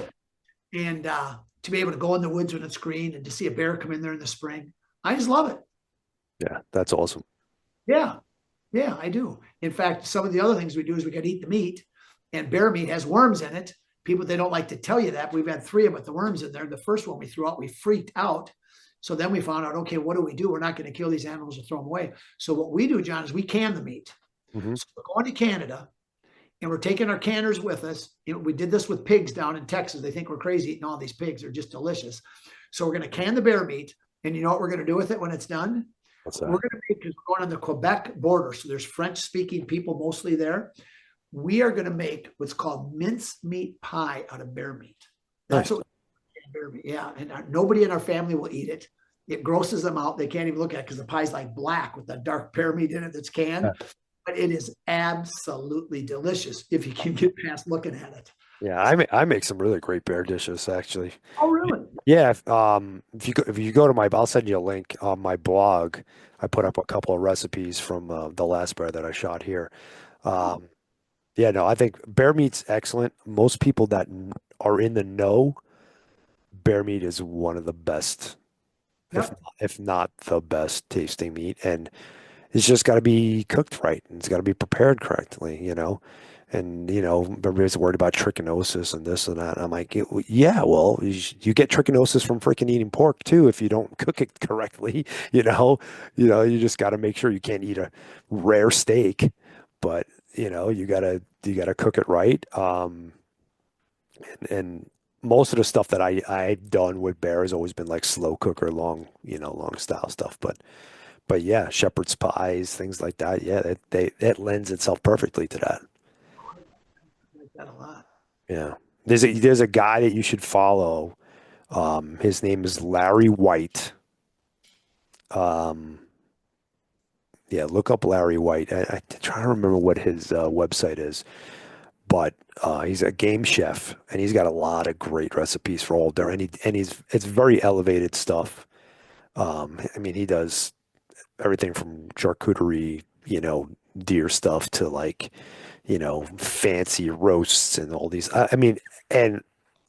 And to be able to go in the woods when it's green and to see a bear come in there in the spring, I just love it. Yeah, that's awesome. Yeah, yeah, I do. In fact, some of the other things we do is we can eat the meat, and bear meat has worms in it. People, they don't like to tell you that. We've had 3 of them with the worms in there. The first one we threw out, we freaked out. So then we found out, okay, what do we do? We're not going to kill these animals or throw them away. So what we do, John, is we can the meat. Mhm. So we're going to Canada and we're taking our canners with us. You know, we did this with pigs down in Texas. They think we're crazy eating all these pigs. They're just delicious. So we're going to can the bear meat. And you know what we're going to do with it when it's done? What's We're that? going to make, because we're going on the Quebec border. So there's French speaking people mostly there. We are going to make what's called mince meat pie out of bear meat. That's Nice. what bear meat. Yeah. And nobody in our family will eat it. It grosses them out. They can't even look at it because the pie's like black with the dark bear meat in it that's canned. But it is absolutely delicious if you can get past looking at it. Yeah, I make some really great bear dishes actually. Oh, really? Yeah, if you go to my, I'll send you a link on my blog. I put up a couple of recipes from the last bear that I shot here. Oh, Um, yeah, no, I think bear meat's excellent. Most people that are in the know, bear meat is one of the best, yep. if not the best tasting meat, and it's just got to be cooked right and it's got to be prepared correctly, you know. And you know, everybody's worried about trichinosis and this and that. And I'm like, yeah, well, you get trichinosis from freaking eating pork too if you don't cook it correctly. You know, you just got to make sure you can't eat a rare steak, but you know, you gotta cook it right. And most of the stuff that I've done with bear has always been like slow cooker, long style stuff. But yeah, shepherd's pies, things like that. Yeah, that lends itself perfectly to that. I like that a lot. Yeah. There's a guy that you should follow. His name is Larry White. Um, yeah, look up Larry White. I try to remember what his website is, but he's a game chef and he's got a lot of great recipes for all there. And it's very elevated stuff. I mean, he does everything from charcuterie, deer stuff to like, fancy roasts and all these. I mean, and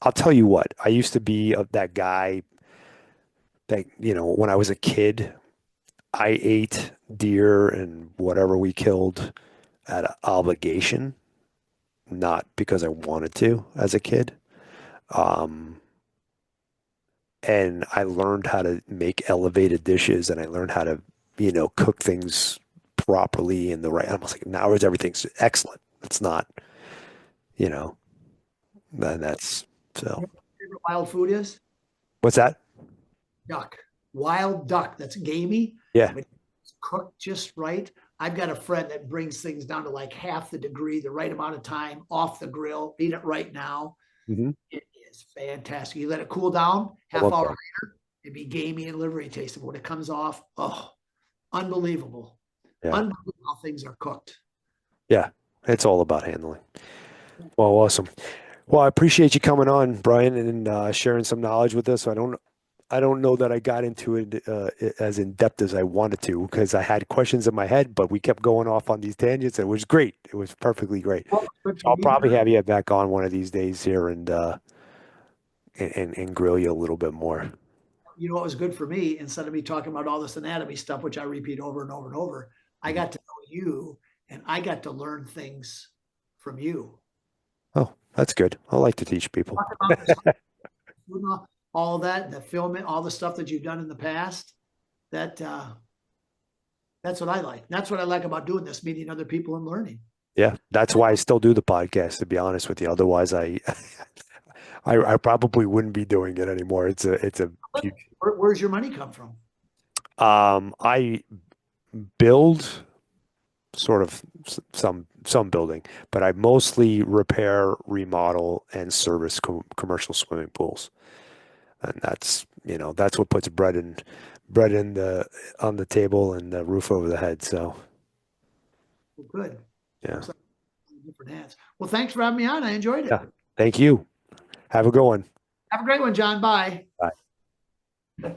I'll tell you what, I used to be that guy that, when I was a kid, I ate deer and whatever we killed out of obligation, not because I wanted to as a kid. Um, and I learned how to make elevated dishes and I learned how to, cook things properly in the right. I was like, now everything's excellent. It's not, you know, and that's You so. know what my favorite wild food is? What's that? Duck. Wild duck. That's gamey, Yeah. but it's cooked just right. I've got a friend that brings things down to like half the degree, the right amount of time off the grill. Eat it right now. Hmm. It is fantastic. You let it cool down, I half love hour that. later, it'd be gamey and livery tasting. When it comes off, oh, unbelievable. Yeah. Unbelievable how things are cooked. Yeah. It's all about handling. Well, awesome. Well, I appreciate you coming on, Brian, and sharing some knowledge with us. I don't know that I got into it as in depth as I wanted to because I had questions in my head, but we kept going off on these tangents. And it was great. It was perfectly great. Well, good So for I'll me, probably John. have you back on one of these days here and grill you a little bit more. You know what was good for me? Instead of me talking about all this anatomy stuff, which I repeat over and over and over, I Mhm. got to know you and I got to learn things from you. Oh, that's good. I like to teach people. Talk about this, all of that, the filming, all the stuff that you've done in the past. That that's what I like. That's what I like about doing this, meeting other people and learning. Yeah, that's why I still do the podcast, to be honest with you. Otherwise, I probably wouldn't be doing it anymore. It's a huge. Where's your money come from? I build sort of some building, but I mostly repair, remodel, and service commercial swimming pools, and that's what puts bread in the on the table and the roof over the head. So Well, good. yeah, Looks like different hats. Well, thanks for having me on. I enjoyed it. yeah. Thank you. Have a good one. Have a great one, John. Bye. Bye.